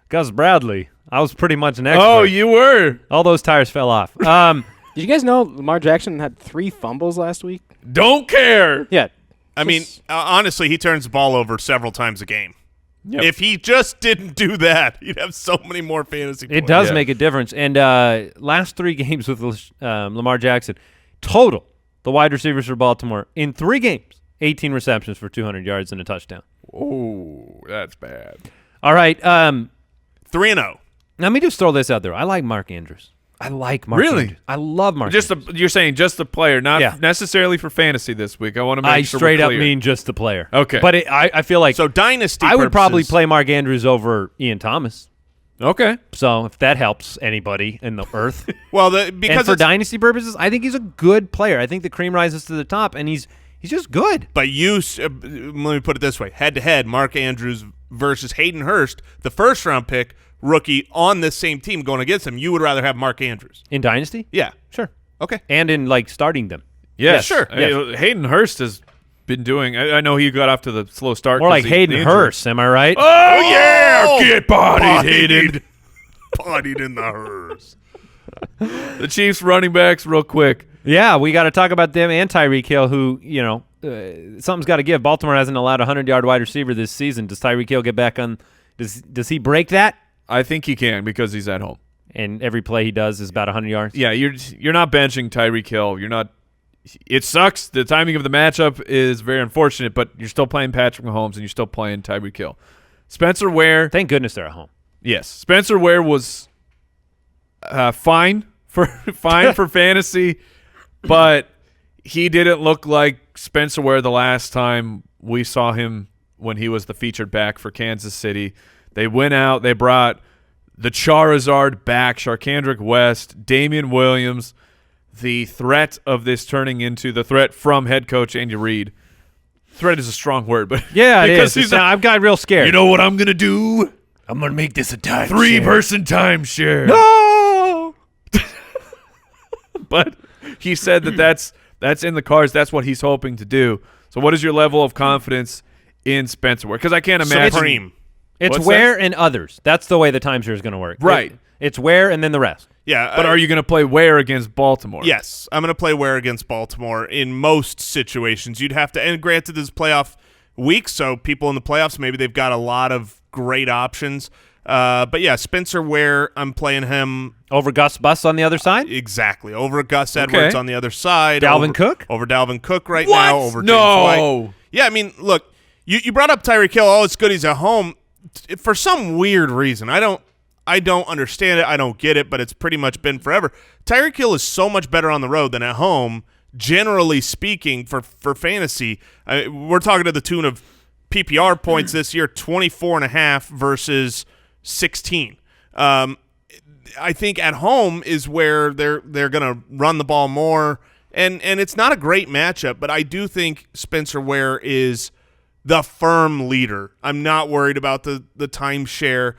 Gus Bradley, I was pretty much an expert. Oh, you were. All those tires fell off. Did you guys know Lamar Jackson had 3 fumbles last week? Don't care. Yeah. I mean, honestly, he turns the ball over several times a game. Yep. If he just didn't do that, he'd have so many more fantasy points. It does Yeah. make a difference. And last 3 games with Lamar Jackson, total, the wide receivers for Baltimore, in 3 games, 18 receptions for 200 yards and a touchdown. Oh, that's bad. All right. 3-0. Let me just throw this out there. I like Mark Andrews. I like Mark Really? Andrews. I love Mark Just Andrews. you're saying just the player, not Yeah. necessarily for fantasy this week. I want to make I sure straight we're up clear. mean just the player. Okay. But I feel like So dynasty I would probably purposes- play Mark Andrews over Ian Thomas. Okay. So if that helps anybody in the earth. Well, And because for it's, dynasty purposes, I think he's a good player. I think the cream rises to the top, and he's just good. but let me put it this way: head-to-head, Mark Andrews versus Hayden Hurst, the first-round pick rookie on this same team going against him. You would rather have Mark Andrews? In dynasty? Yeah. Sure. Okay. And in, like, starting them. Yes. sure. Hayden Hurst has been doing. I know he got off to the slow start. More 'cause like Hayden the injury. Hurst, am I right? Oh yeah, get bodied, Hayden. Bodied in the Hurst. The Chiefs running backs, real quick. Yeah, we got to talk about them and Tyreek Hill, who, something's got to give. Baltimore hasn't allowed a 100-yard wide receiver this season. Does Tyreek Hill get back on? Does he break that? I think he can because he's at home. And every play he does is about 100 yards? Yeah, you're not benching Tyreek Hill. You're not. It sucks. The timing of the matchup is very unfortunate, but you're still playing Patrick Mahomes and you're still playing Tyreek Hill. Spencer Ware. Thank goodness they're at home. Yes, Spencer Ware was fine for fantasy, but he didn't look like Spencer Ware the last time we saw him when he was the featured back for Kansas City. They went out. They brought the Charizard back, Sharkandrick West, Damian Williams. The threat of this turning into the threat from head coach Andy Reid. Threat is a strong word, but Yeah, it because is. I've got real scared. you know what I'm gonna do? I'm going to make this a time. 3-person timeshare. No! But he said that's in the cards. That's what he's hoping to do. So what is your level of confidence in Spencer Ware? Because I can't imagine. Supreme. It's What's Ware and others. That's the way the timeshare is going to work. Right. It's Ware and then the rest. Yeah. But are you going to play Ware against Baltimore? Yes, I'm going to play Ware against Baltimore in most situations. You'd have to, and granted, this is playoff week, so people in the playoffs, maybe they've got a lot of great options. But yeah, Spencer Ware, I'm playing him Over Gus Bus on the other side? exactly over Gus Edwards on the other side. Dalvin Cook? Over Dalvin Cook right What? now. Over James No. White. Yeah, I mean, look, you brought up Tyreek Hill. Oh, it's good he's at home. For some weird reason, I don't understand it. I don't get it, but it's pretty much been forever. Tyreek Hill is so much better on the road than at home, generally speaking, for fantasy. We're talking to the tune of PPR points this year, 24.5 versus 16. I think at home is where they're going to run the ball more, and it's not a great matchup, but I do think Spencer Ware is the firm leader. I'm not worried about the timeshare,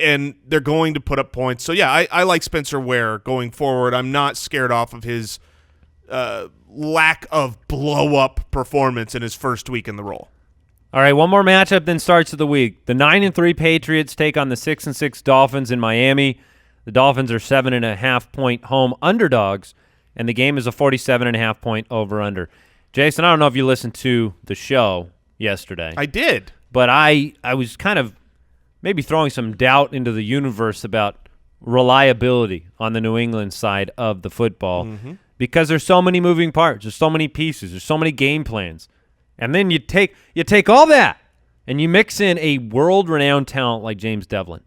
and they're going to put up points. So, yeah, I like Spencer Ware going forward. I'm not scared off of his lack of blow-up performance in his first week in the role. All right, one more matchup then starts of the week. The 9-3 Patriots take on the 6-6 Dolphins in Miami. The Dolphins are 7.5-point home underdogs, and the game is a 47.5-point over-under. Jason, I don't know if you listened to the show yesterday. I did. But I was kind of maybe throwing some doubt into the universe about reliability on the New England side of the football because there's so many moving parts. There's so many pieces. There's so many game plans. And then you take all that and you mix in a world-renowned talent like James Devlin.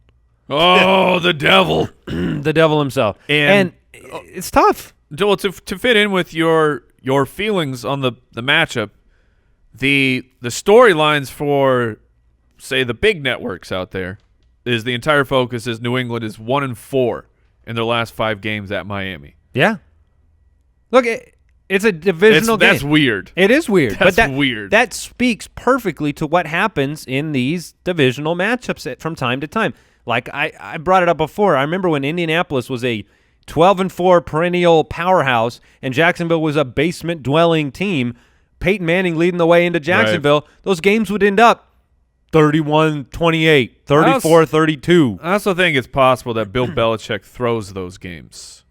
Oh, the devil. The devil himself. And it's tough. Well, to fit in with your feelings on the matchup, the storylines for, say, the big networks out there is the entire focus is New England is 1-4 in their last 5 games at Miami. Yeah. Look, It's a divisional game. That's weird. It is weird. That's weird. That speaks perfectly to what happens in these divisional matchups from time to time. Like I brought it up before. I remember when Indianapolis was a 12-4 perennial powerhouse and Jacksonville was a basement-dwelling team, Peyton Manning leading the way into Jacksonville, those games would end up 31-28, 34-32. I also think it's possible that Bill Belichick throws those games.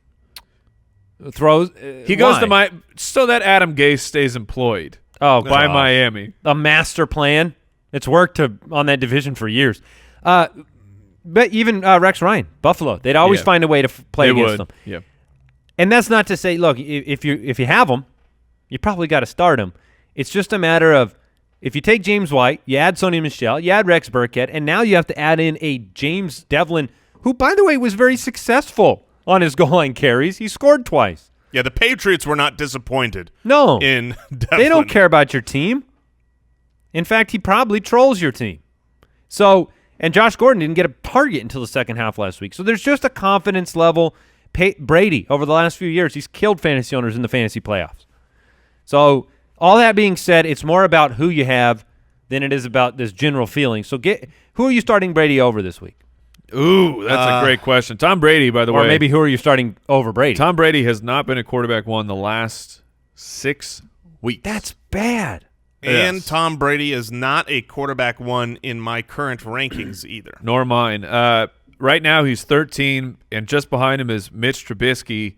He goes to so that Adam Gase stays employed by Miami. A master plan. It's worked on that division for years. But even Rex Ryan, Buffalo, they'd always find a way to play against them. Yeah. And that's not to say, look, if you have them, you probably got to start them. It's just a matter of if you take James White, you add Sony Michel, you add Rex Burkhead, and now you have to add in a James Devlin, who, by the way, was very successful on his goal line carries. He scored twice. Yeah, the Patriots were not disappointed. No. In Devlin. They don't care about your team. In fact, he probably trolls your team. So, and Josh Gordon didn't get a target until the second half last week. So there's just a confidence level. Brady, over the last few years, he's killed fantasy owners in the fantasy playoffs. So all that being said, it's more about who you have than it is about this general feeling. So who are you starting Brady over this week? Ooh, that's a great question. Tom Brady, by the way. Or maybe who are you starting over Brady? Tom Brady has not been a quarterback one the last 6 weeks. That's bad. And Yes. Tom Brady is not a quarterback one in my current rankings either. Nor mine. Right now he's 13, and just behind him is Mitch Trubisky.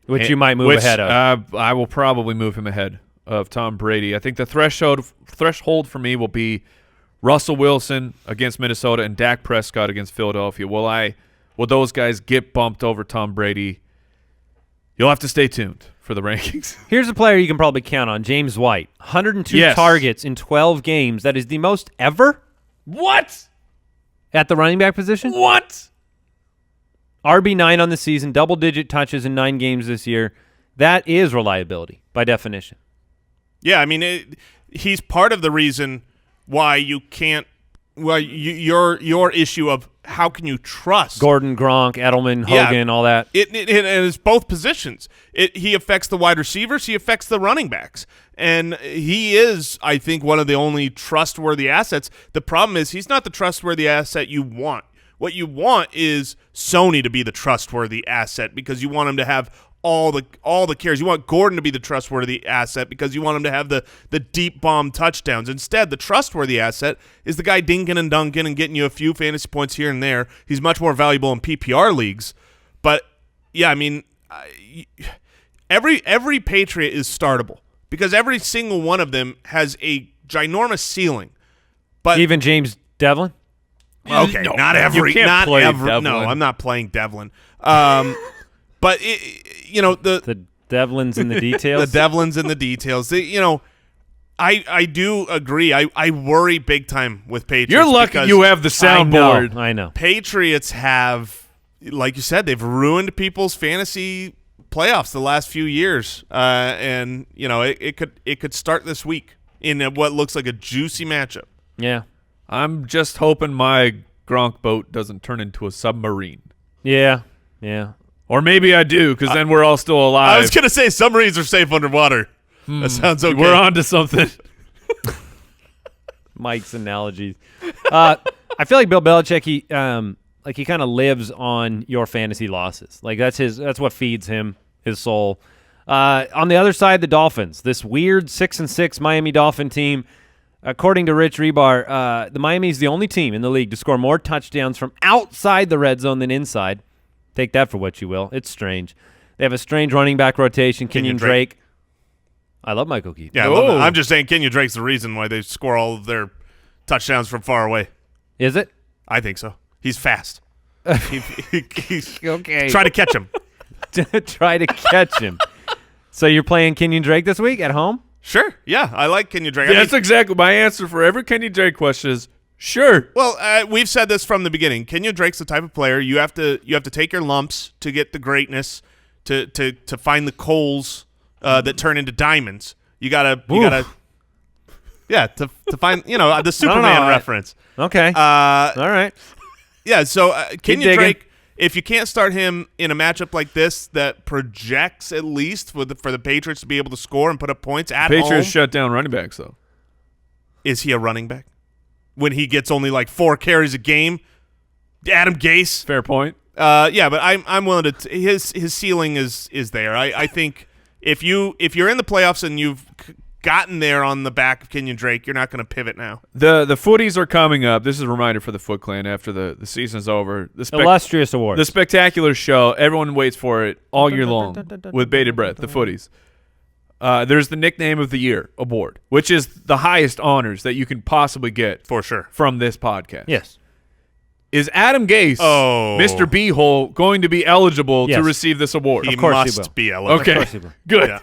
Which you might move ahead of. I will probably move him ahead of Tom Brady. I think the threshold for me will be Russell Wilson against Minnesota and Dak Prescott against Philadelphia. Will those guys get bumped over Tom Brady? You'll have to stay tuned for the rankings. Here's a player you can probably count on, James White. 102 targets in 12 games. That is the most ever. What? At the running back position? What? RB9 on the season, double-digit touches in 9 games this year. That is reliability by definition. Yeah, I mean, he's part of the reason why you can't. Well, your issue of how can you trust Gordon, Gronk, Edelman, Hogan, all that. It is both positions. He affects the wide receivers. He affects the running backs. And he is, I think, one of the only trustworthy assets. The problem is he's not the trustworthy asset you want. What you want is Sony to be the trustworthy asset because you want him to have all the carries. You want Gordon to be the trustworthy asset because you want him to have the deep bomb touchdowns. Instead, the trustworthy asset is the guy dinking and dunking and getting you a few fantasy points here and there. He's much more valuable in PPR leagues. But, yeah, I mean, every Patriot is startable because every single one of them has a ginormous ceiling. But even James Devlin? Okay, No, not every. you can't Not play every. Devlin. No, I'm not playing Devlin. But the Devlin's in the details. the Devlin's in the details. I do agree. I worry big time with Patriots. You're lucky because you have the soundboard. I know. Patriots have, like you said, they've ruined people's fantasy playoffs the last few years, and it could start this week in what looks like a juicy matchup. Yeah. I'm just hoping my Gronk boat doesn't turn into a submarine. Yeah. Yeah. Or maybe I do, because then we're all still alive. I was going to say submarines are safe underwater. That sounds okay. We're on to something. Mike's analogies. I feel like Bill Belichick, he kind of lives on your fantasy losses. Like that's what feeds him, his soul. On the other side, the Dolphins, this weird 6-6 Miami Dolphin team. According to Rich Rebar, the Miami is the only team in the league to score more touchdowns from outside the red zone than inside. Take that for what you will. It's strange. They have a strange running back rotation. Kenyon Drake. I love Michael Keith. Yeah, I love that. I'm just saying Kenyon Drake's the reason why they score all of their touchdowns from far away. Is it? I think so. He's fast. He's Okay. Try to catch him. Try to catch him. So you're playing Kenyon Drake this week at home? Sure. Yeah, I like Kenyon Drake. Yeah, that's exactly my answer for every Kenyon Drake question is sure. Well, we've said this from the beginning. Kenyon Drake's the type of player you have to take your lumps to get the greatness, to find the coals that turn into diamonds. You gotta to find the Superman reference. Okay. All right. Yeah. So Kenyon digging. Drake, if you can't start him in a matchup like this that projects at least for the Patriots to be able to score and put up points at home. Patriots shut down running backs, though. Is he a running back? When he gets only like 4 carries a game? Adam Gase? Fair point. Yeah, but I'm willing to his ceiling is there. I think if you're in the playoffs and you've gotten there on the back of Kenyon Drake, you're not going to pivot now. The footies are coming up. This is a reminder for the Foot Clan after the season's over. Illustrious awards. The spectacular show. Everyone waits for it all year long with bated breath, the footies. There's the Nickname of the Year award, which is the highest honors that you can possibly get For sure. from this podcast. Yes. Is Adam Gase, Mr. Beehole, going to be eligible to receive this award? He Of course he must will. be eligible. Okay, Of course he will. good. Yeah.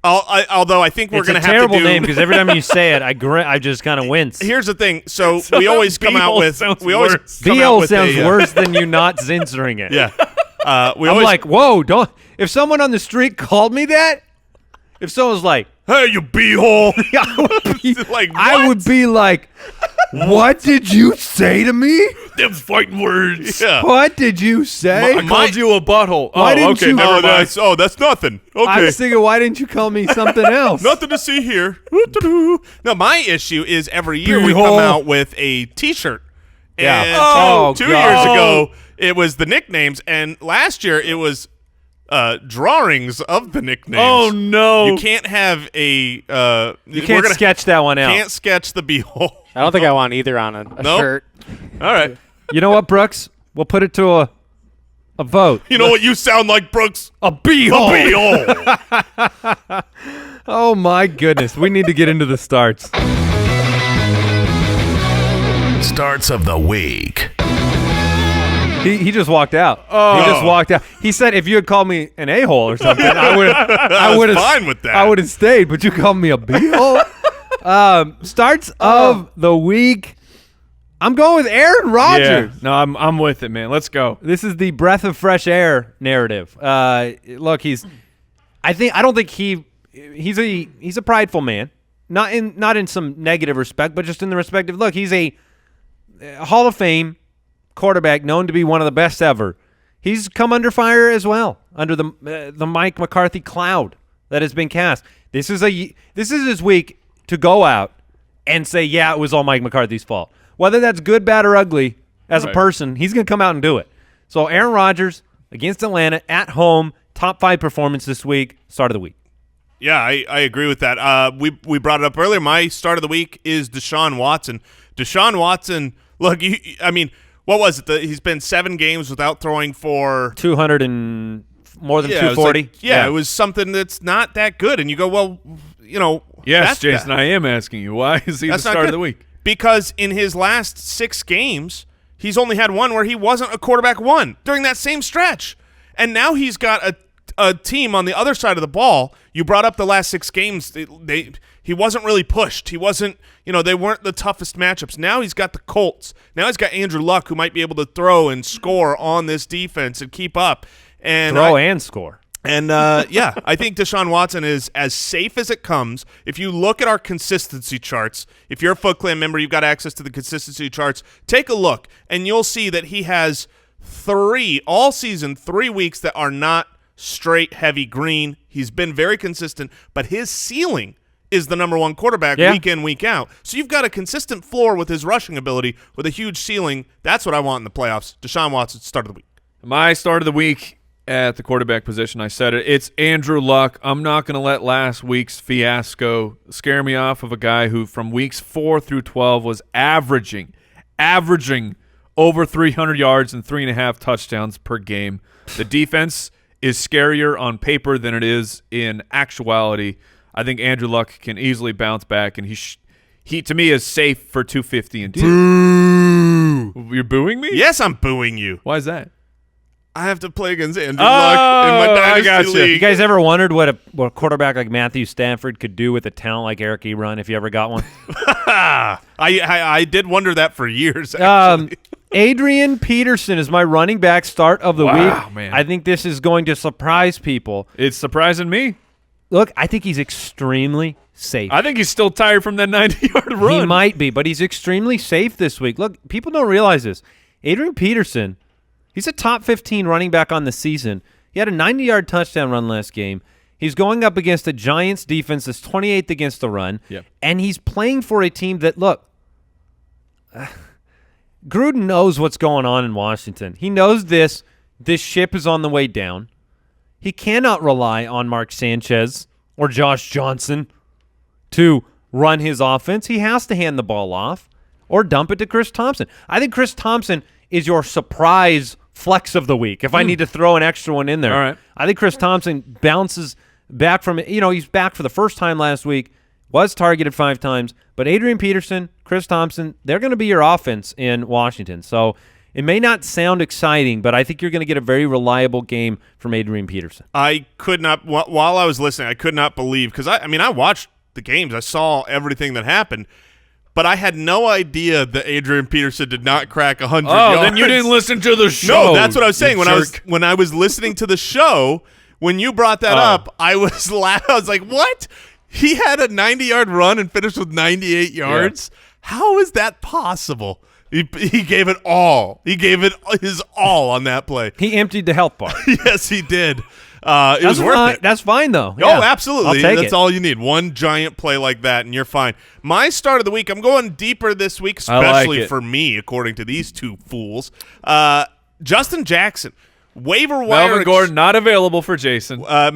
Although I think we're It's going a to have to terrible do name because every time you say it, I just kind of wince. Here's the thing. So we always come out Beehole with sounds we always worse. come out BL with sounds a, worse than you not censoring it. Yeah. We I'm always like, whoa, don't. If someone on the street called me that, if someone's like, hey, you beehole. Like, I would be like, what did you say to me? Them fighting words. Yeah. What did you say? I called you a butthole. Why oh, didn't okay, you- never mind. That's nothing. I Okay. was thinking, why didn't you call me something else? Nothing to see here. No, my issue is every year we Beehole. come out with a T-shirt. Yeah. And Oh, two God. years ago, it was the nicknames, and last year it was drawings of the nicknames. Oh, no. You can't have a You can't sketch that one out. Can't sketch the beehole. I don't think I want either on a Nope. shirt. All right. You know what, Brooks? We'll put it to a vote. You know what you sound like, Brooks? A beehole. Beehole. Oh, my goodness. We need to get into the starts. Starts of the week. He just walked out. He just walked out. He said if you had called me an a-hole or something, I would have fine with that. I would have stayed, but you called me a b-hole. Starts of the week. I'm going with Aaron Rodgers. Yeah. No, I'm with it, man. Let's go. This is the breath of fresh air narrative. Look, he's a prideful man. Not in some negative respect, but just in the respect of, look, he's a Hall of Fame quarterback known to be one of the best ever. He's come under fire as well, under the Mike McCarthy cloud that has been cast. This is his week to go out and say, yeah, it was all Mike McCarthy's fault. Whether that's good, bad, or ugly as a person, he's going to come out and do it. So Aaron Rodgers against Atlanta at home, top 5 performance this week, start of the week. Yeah, I agree with that. We brought it up earlier. My start of the week is Deshaun Watson. Deshaun Watson, look, what was it? He's been 7 games without throwing for 200 and more than yeah, 240. It was something that's not that good. And you go, well, Yes, that's Jason, bad. I am asking you. Why is he That's the not start of good. the week? Because in his last 6 games, he's only had one where he wasn't a quarterback 1 during that same stretch. And now he's got a team on the other side of the ball. You brought up the last 6 games. He wasn't really pushed. He wasn't, they weren't the toughest matchups. Now he's got the Colts. Now he's got Andrew Luck, who might be able to throw and score on this defense and keep up. And and score. And, I think Deshaun Watson is as safe as it comes. If you look at our consistency charts, if you're a Foot Clan member, you've got access to the consistency charts, take a look, and you'll see that he has 3 weeks that are not straight heavy green. He's been very consistent, but his ceiling is the number 1 quarterback week in, week out. So you've got a consistent floor with his rushing ability with a huge ceiling. That's what I want in the playoffs. Deshaun Watson, start of the week. My start of the week at the quarterback position, I said it. It's Andrew Luck. I'm not going to let last week's fiasco scare me off of a guy who from weeks 4 through 12 was averaging over 300 yards and 3.5 touchdowns per game. The defense is scarier on paper than it is in actuality. I think Andrew Luck can easily bounce back, and he to me is safe for 250 and 2. Boo! You're booing me? Yes, I'm booing you. Why is that? I have to play against Andrew Luck in my I dynasty gotcha. league. You guys ever wondered what a quarterback like Matthew Stafford could do with a talent like Eric Ebron if you ever got one? I did wonder that for years, actually. Adrian Peterson is my running back start of the week. Man. I think this is going to surprise people. It's surprising me. Look, I think he's extremely safe. I think he's still tired from that 90-yard run. He might be, but he's extremely safe this week. Look, people don't realize this. Adrian Peterson He's a top 15 running back on the season. He had a 90-yard touchdown run last game. He's going up against a Giants defense that's 28th against the run, and he's playing for a team that, look, Gruden knows what's going on in Washington. He knows this ship is on the way down. He cannot rely on Mark Sanchez or Josh Johnson to run his offense. He has to hand the ball off or dump it to Chris Thompson. I think Chris Thompson is your surprise flex of the week, if I need to throw an extra one in there. All right. I think Chris Thompson bounces back from it. He's back for the first time last week, was targeted 5 times, but Adrian Peterson, Chris Thompson, they're going to be your offense in Washington. So it may not sound exciting, but I think you're going to get a very reliable game from Adrian Peterson. I could not, while I was listening, I could not believe, because I watched the games. I saw everything that happened. But I had no idea that Adrian Peterson did not crack 100 yards. Oh, then you didn't listen to the show. No, that's what I was saying. When I was listening to the show, when you brought that up, I was I was like, what? He had a 90-yard run and finished with 98 yards? Yeah. How is that possible? He gave it all. He gave it his all on that play. He emptied the health bar. Yes, he did. It was worth it. That's fine, though. Yeah. Oh, absolutely. That's it. all you need. One giant play like that, and you're fine. My start of the week, I'm going deeper this week, especially for me, according to these two fools. Justin Jackson, waiver wire. Melvin Gordon not available for Jason. I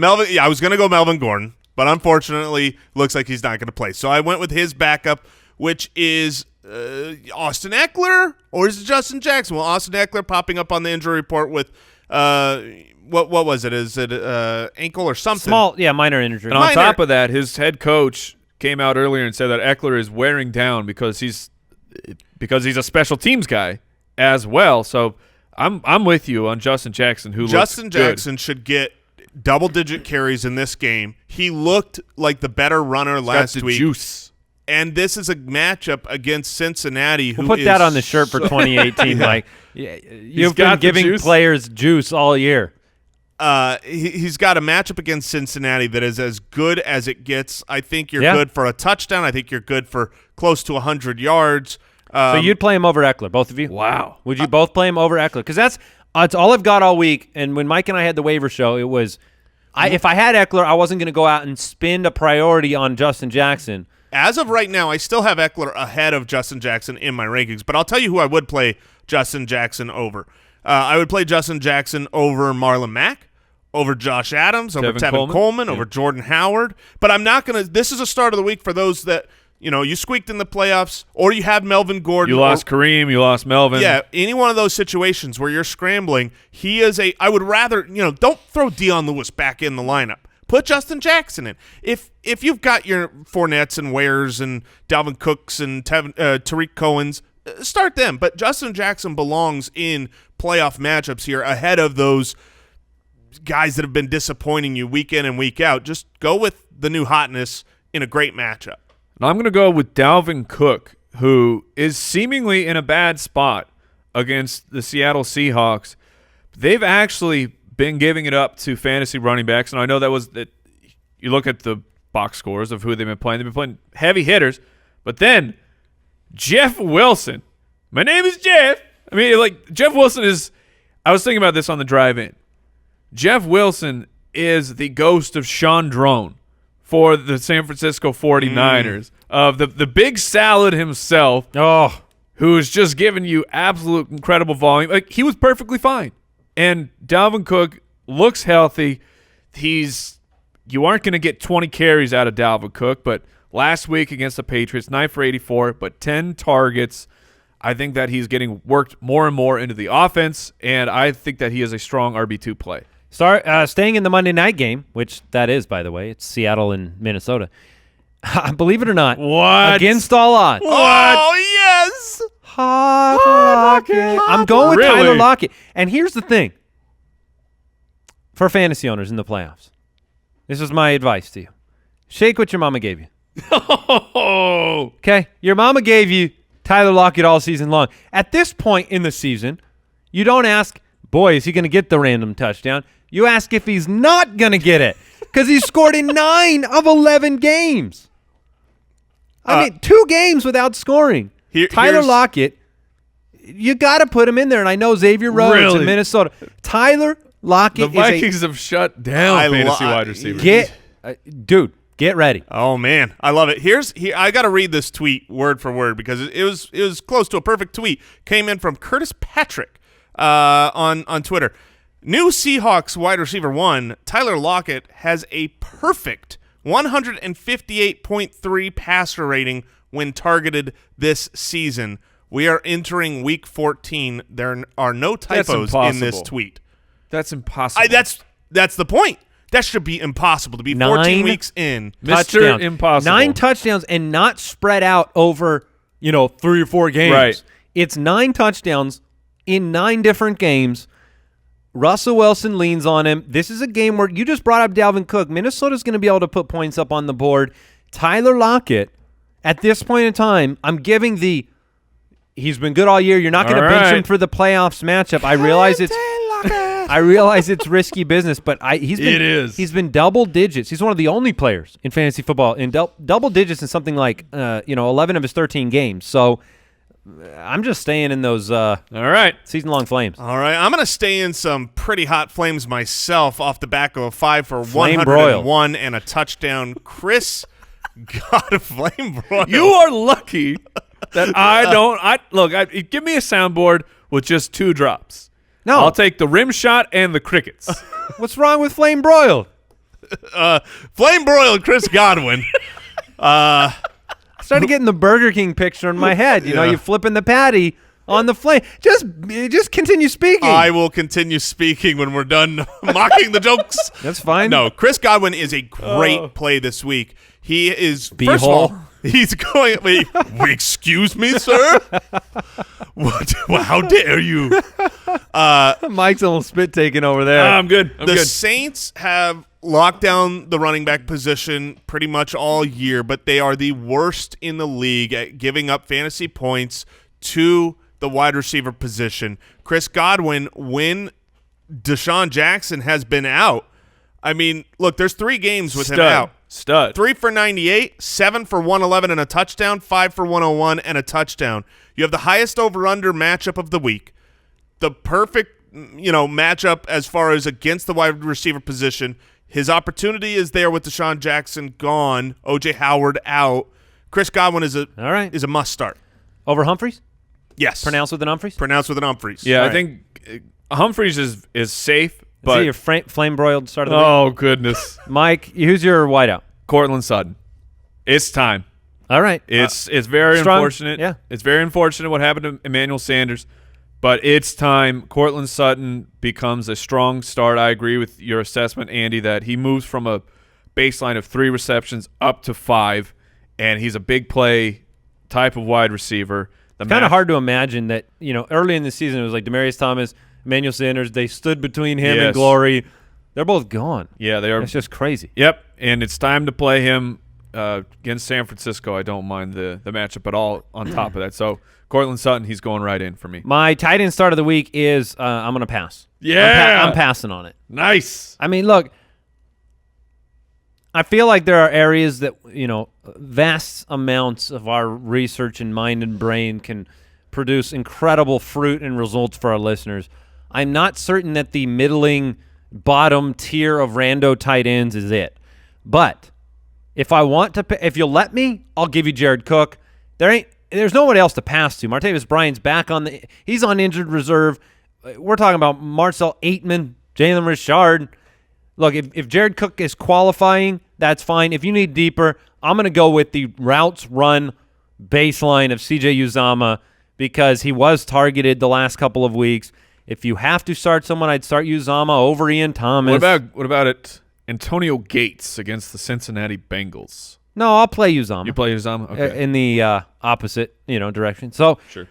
was going to go Melvin Gordon, but unfortunately, looks like he's not going to play. So I went with his backup, which is Austin Eckler, or is it Justin Jackson? Well, Austin Eckler popping up on the injury report with what was it? Is it ankle or something? Minor injury. And on top of that, his head coach came out earlier and said that Eckler is wearing down because he's a special teams guy as well. So I'm with you on Justin Jackson, Justin Jackson should get double-digit carries in this game. He looked like the better runner last week. Juice. And this is a matchup against Cincinnati. We'll put that on the shirt for 2018, Mike. You've been giving players juice all year. He's got a matchup against Cincinnati that is as good as it gets. I think you're good for a touchdown. I think you're good for close to 100 yards. So you'd play him over Eckler, both of you? Wow. Would you both play him over Eckler? Because that's all I've got all week. And when Mike and I had the waiver show, it was if I had Eckler, I wasn't going to go out and spend a priority on Justin Jackson. As of right now, I still have Eckler ahead of Justin Jackson in my rankings, but I'll tell you who I would play Justin Jackson over. I would play Justin Jackson over Marlon Mack, over Josh Adams, over Tevin Coleman, over Jordan Howard. But I'm not going to – this is a start of the week for those that, you squeaked in the playoffs, or you have Melvin Gordon. You lost Kareem, you lost Melvin. Yeah, any one of those situations where you're scrambling, he is I would rather – don't throw Deion Lewis back in the lineup. Put Justin Jackson in. If you've got your Fournettes and Wares and Dalvin Cooks and Tariq Cohens, start them. But Justin Jackson belongs in playoff matchups here ahead of those guys that have been disappointing you week in and week out. Just go with the new hotness in a great matchup. And I'm going to go with Dalvin Cook, who is seemingly in a bad spot against the Seattle Seahawks. They've actually been giving it up to fantasy running backs, and I know that you look at the box scores of who they've been playing. They've been playing heavy hitters, but then Jeff Wilson. My name is Jeff. I mean, Jeff Wilson is – I was thinking about this on the drive-in. Jeff Wilson is the ghost of Sean Drone for the San Francisco 49ers, of the big salad himself, who is just giving you absolute incredible volume. He was perfectly fine. And Dalvin Cook looks healthy. You aren't going to get 20 carries out of Dalvin Cook, but last week against the Patriots, 9 for 84, but 10 targets. I think that he's getting worked more and more into the offense, and I think that he is a strong RB2 play. Staying in the Monday night game, which that is, by the way, it's Seattle and Minnesota. Believe it or not, what? Against all odds. What? Oh, yes! Lockett. I'm going with Tyler Lockett. And here's the thing. For fantasy owners in the playoffs, this is my advice to you. Shake what your mama gave you. Okay? Your mama gave you Tyler Lockett all season long. At this point in the season, you don't ask, boy, is he going to get the random touchdown? You ask if he's not going to get it because he's scored in 9 of 11 games. I mean, 2 games without scoring. Tyler Lockett, you got to put him in there. And I know Xavier Rhodes in Minnesota. Tyler Lockett. The Vikings have shut down fantasy wide receivers. Get ready. Oh man, I love it. I got to read this tweet word for word because it was close to a perfect tweet. Came in from Curtis Patrick on Twitter. New Seahawks wide receiver 1, Tyler Lockett, has a perfect 158.3 passer rating when targeted this season. We are entering week 14. There are no typos in this tweet. That's impossible. That's the point. That should be impossible to be 14 weeks in. Mr. Impossible. 9 touchdowns and not spread out over, 3 or 4 games. Right. It's 9 touchdowns in 9 different games. Russell Wilson leans on him. This is a game where you just brought up Dalvin Cook. Minnesota's going to be able to put points up on the board. Tyler Lockett, at this point in time, I'm giving he's been good all year. You're not going to bench him for the playoffs matchup. I realize it's risky business, but he's been double digits. He's one of the only players in fantasy football in double digits in something like 11 of his 13 games. So I'm just staying in those season-long flames. All right, I'm going to stay in some pretty hot flames myself off the back of a 5 for Flame 101 and a touchdown. Chris got a flame broil. You are lucky that I don't. Give me a soundboard with just 2 drops. No, I'll take the rim shot and the crickets. What's wrong with flame broiled? Flame broiled Chris Godwin. I started getting the Burger King picture in my head. You flipping the patty on the flame. Just continue speaking. I will continue speaking when we're done mocking the jokes. That's fine. No, Chris Godwin is a great play this week. He is, first of all, he's going, wait, excuse me, sir? What? Well, how dare you? Mike's almost spit taking over there. I'm good. The Saints have locked down the running back position pretty much all year, but they are the worst in the league at giving up fantasy points to the wide receiver position. Chris Godwin, when Deshaun Jackson has been out, I mean, look, there's 3 games with him out. Stud. 3 for 98, 7 for 111 and a touchdown, 5 for 101 and a touchdown. You have the highest over-under matchup of the week. The perfect, matchup as far as against the wide receiver position. His opportunity is there with Deshaun Jackson gone, O.J. Howard out. Chris Godwin is a must start. Over Humphreys? Yes. Pronounced with an Humphreys? Pronounced with an Humphreys. Yeah, I think Humphreys is safe. But is he your flame broiled start of the week? Oh, goodness. Mike, who's your wideout? Courtland Sutton. It's time. All right. It's very strong. unfortunate. Yeah. It's very unfortunate what happened to Emmanuel Sanders. But it's time. Courtland Sutton becomes a strong start. I agree with your assessment, Andy, that he moves from a baseline of 3 receptions up to 5, and he's a big play type of wide receiver. It's kind of hard to imagine that, early in the season it was like Demaryius Thomas, Emmanuel Sanders. They stood between him and glory. They're both gone. Yeah, they are. It's just crazy. Yep, and it's time to play him against San Francisco. I don't mind the matchup at all on top of that. So Courtland Sutton, he's going right in for me. My tight end start of the week is I'm going to pass. Yeah. I'm passing on it. Nice. I mean, look, I feel like there are areas that, vast amounts of our research and mind and brain can produce incredible fruit and results for our listeners. I'm not certain that the middling bottom tier of rando tight ends is it. But if you'll let me, I'll give you Jared Cook. There's no one else to pass to. Martavis Bryant's back he's on injured reserve. We're talking about Marcel Aitman, Jalen Richard. Look, if Jared Cook is qualifying, that's fine. If you need deeper, I'm going to go with the routes run baseline of CJ Uzomah because he was targeted the last couple of weeks. If you have to start someone, I'd start Uzomah over Ian Thomas. What about it? Antonio Gates against the Cincinnati Bengals. No, I'll play Uzomah. You play Uzomah? Okay. In the opposite, direction. So sure.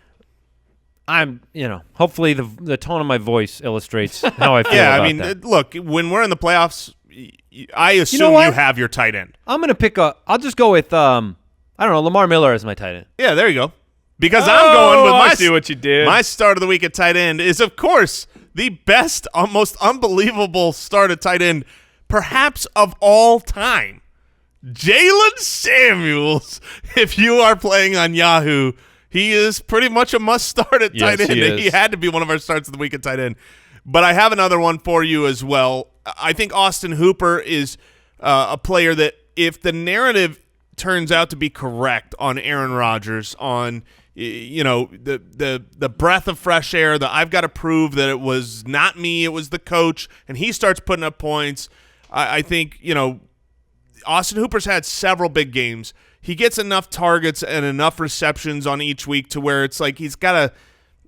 I'm, hopefully the tone of my voice illustrates how I feel about that. Look, when we're in the playoffs, I assume you have your tight end. I'm going to I'll just go with, Lamar Miller as my tight end. Yeah, there you go. Because I'm going with I see what you did. My start of the week at tight end is, of course, the best, most unbelievable start at tight end, perhaps of all time. Jaylen Samuels. If you are playing on Yahoo, He is pretty much a must-start at tight end. He He had to be one of our starts of the week at tight end. But I have another one for you as well. I think Austin Hooper is a player that if the narrative turns out to be correct on Aaron Rodgers, on the breath of fresh air, that I've got to prove that it was not me, it was the coach, and he starts putting up points, I think, Austin Hooper's had several big games. He gets enough targets and enough receptions on each week to where it's like he's got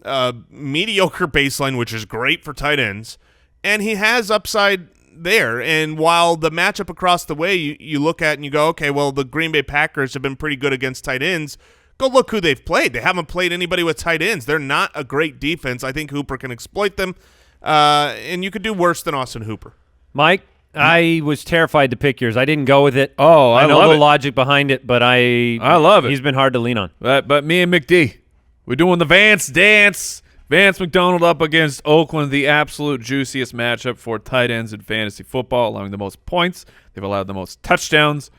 a mediocre baseline, which is great for tight ends, and he has upside there. And while the matchup across the way you look at and you go, okay, well, the Green Bay Packers have been pretty good against tight ends. Go look who they've played. They haven't played anybody with tight ends. They're not a great defense. I think Hooper can exploit them, and you could do worse than Austin Hooper. Mike, I was terrified to pick yours. I didn't go with it. Oh, I know love the it. logic behind it, but I love it. He's been hard to lean on. But me and McD, we're doing the Vance dance. Vance McDonald up against Oakland, the absolute juiciest matchup for tight ends in fantasy football, allowing the most points. They've allowed the most touchdowns.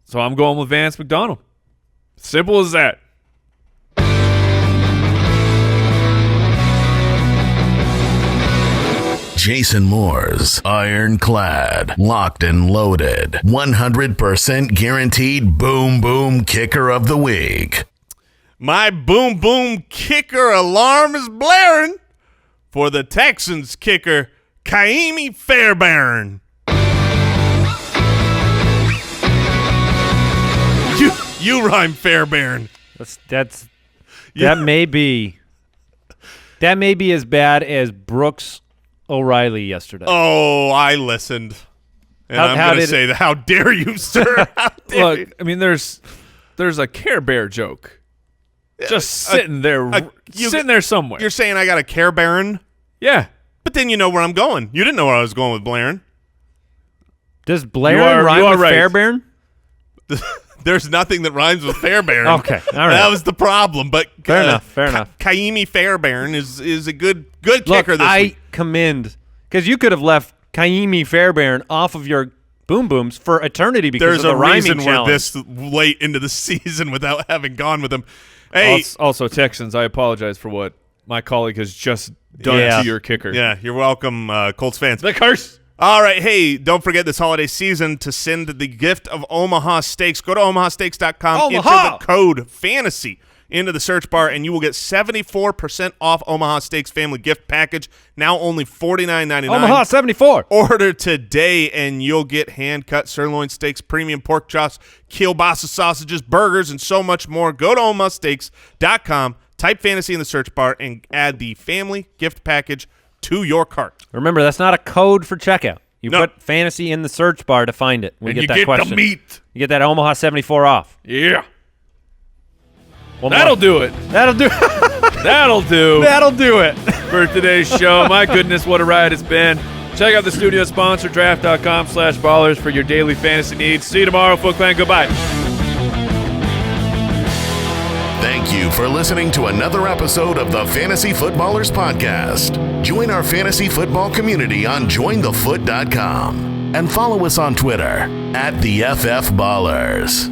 So I'm going with Vance McDonald. Simple as that. Jason Moore's ironclad, locked and loaded, 100% guaranteed boom boom kicker of the week. My boom boom kicker alarm is blaring for the Texans kicker, Kaimi Fairbairn. You rhyme Fairbairn. That may be as bad as Brooks O'Reilly yesterday. Oh, I listened. And I'm going to say, how dare you, sir? How dare you? Look, I mean, there's a Care Bear joke just sitting there somewhere. You're saying I got a Care Baron? Yeah. But then you know where I'm going. You didn't know where I was going with Blaren. Does Blaren rhyme with right. Fairbairn? There's nothing that rhymes with Fairbairn. Okay, all right. That was the problem. But Fair enough. Kaimi Fairbairn is a good kicker this I week. commend, because you could have left Kaimi Fairbairn off of your boom booms for eternity because There's of the a rhyming reason challenge. we're this late into the season without having gone with them. Hey, Also, Texans, I apologize for what my colleague has just done to your kicker. yeah, you're welcome, Colts fans. The curse. All right, hey, don't forget this holiday season to send the gift of Omaha Steaks. Go to omahasteaks.com, enter the code FANTASY into the search bar, and you will get 74% off Omaha Steaks family gift package, now only $49.99. Omaha 74. Order today, and you'll get hand-cut sirloin steaks, premium pork chops, kielbasa sausages, burgers, and so much more. Go to omahasteaks.com, type fantasy in the search bar, and add the family gift package to your cart. Remember, that's not a code for checkout. You No. put fantasy in the search bar to find it. And Get you that get question. the meat. You get that Omaha 74 off. Yeah. One That'll more. do it. That'll do. That'll do. That'll do it. For today's show. My goodness, what a ride it's been. Check out the studio sponsor, draft.com/ballers for your daily fantasy needs. See you tomorrow, Foot Clan. Goodbye. Thank you for listening to another episode of the Fantasy Footballers Podcast. Join our fantasy football community on jointhefoot.com and follow us on Twitter @TheFFBallers.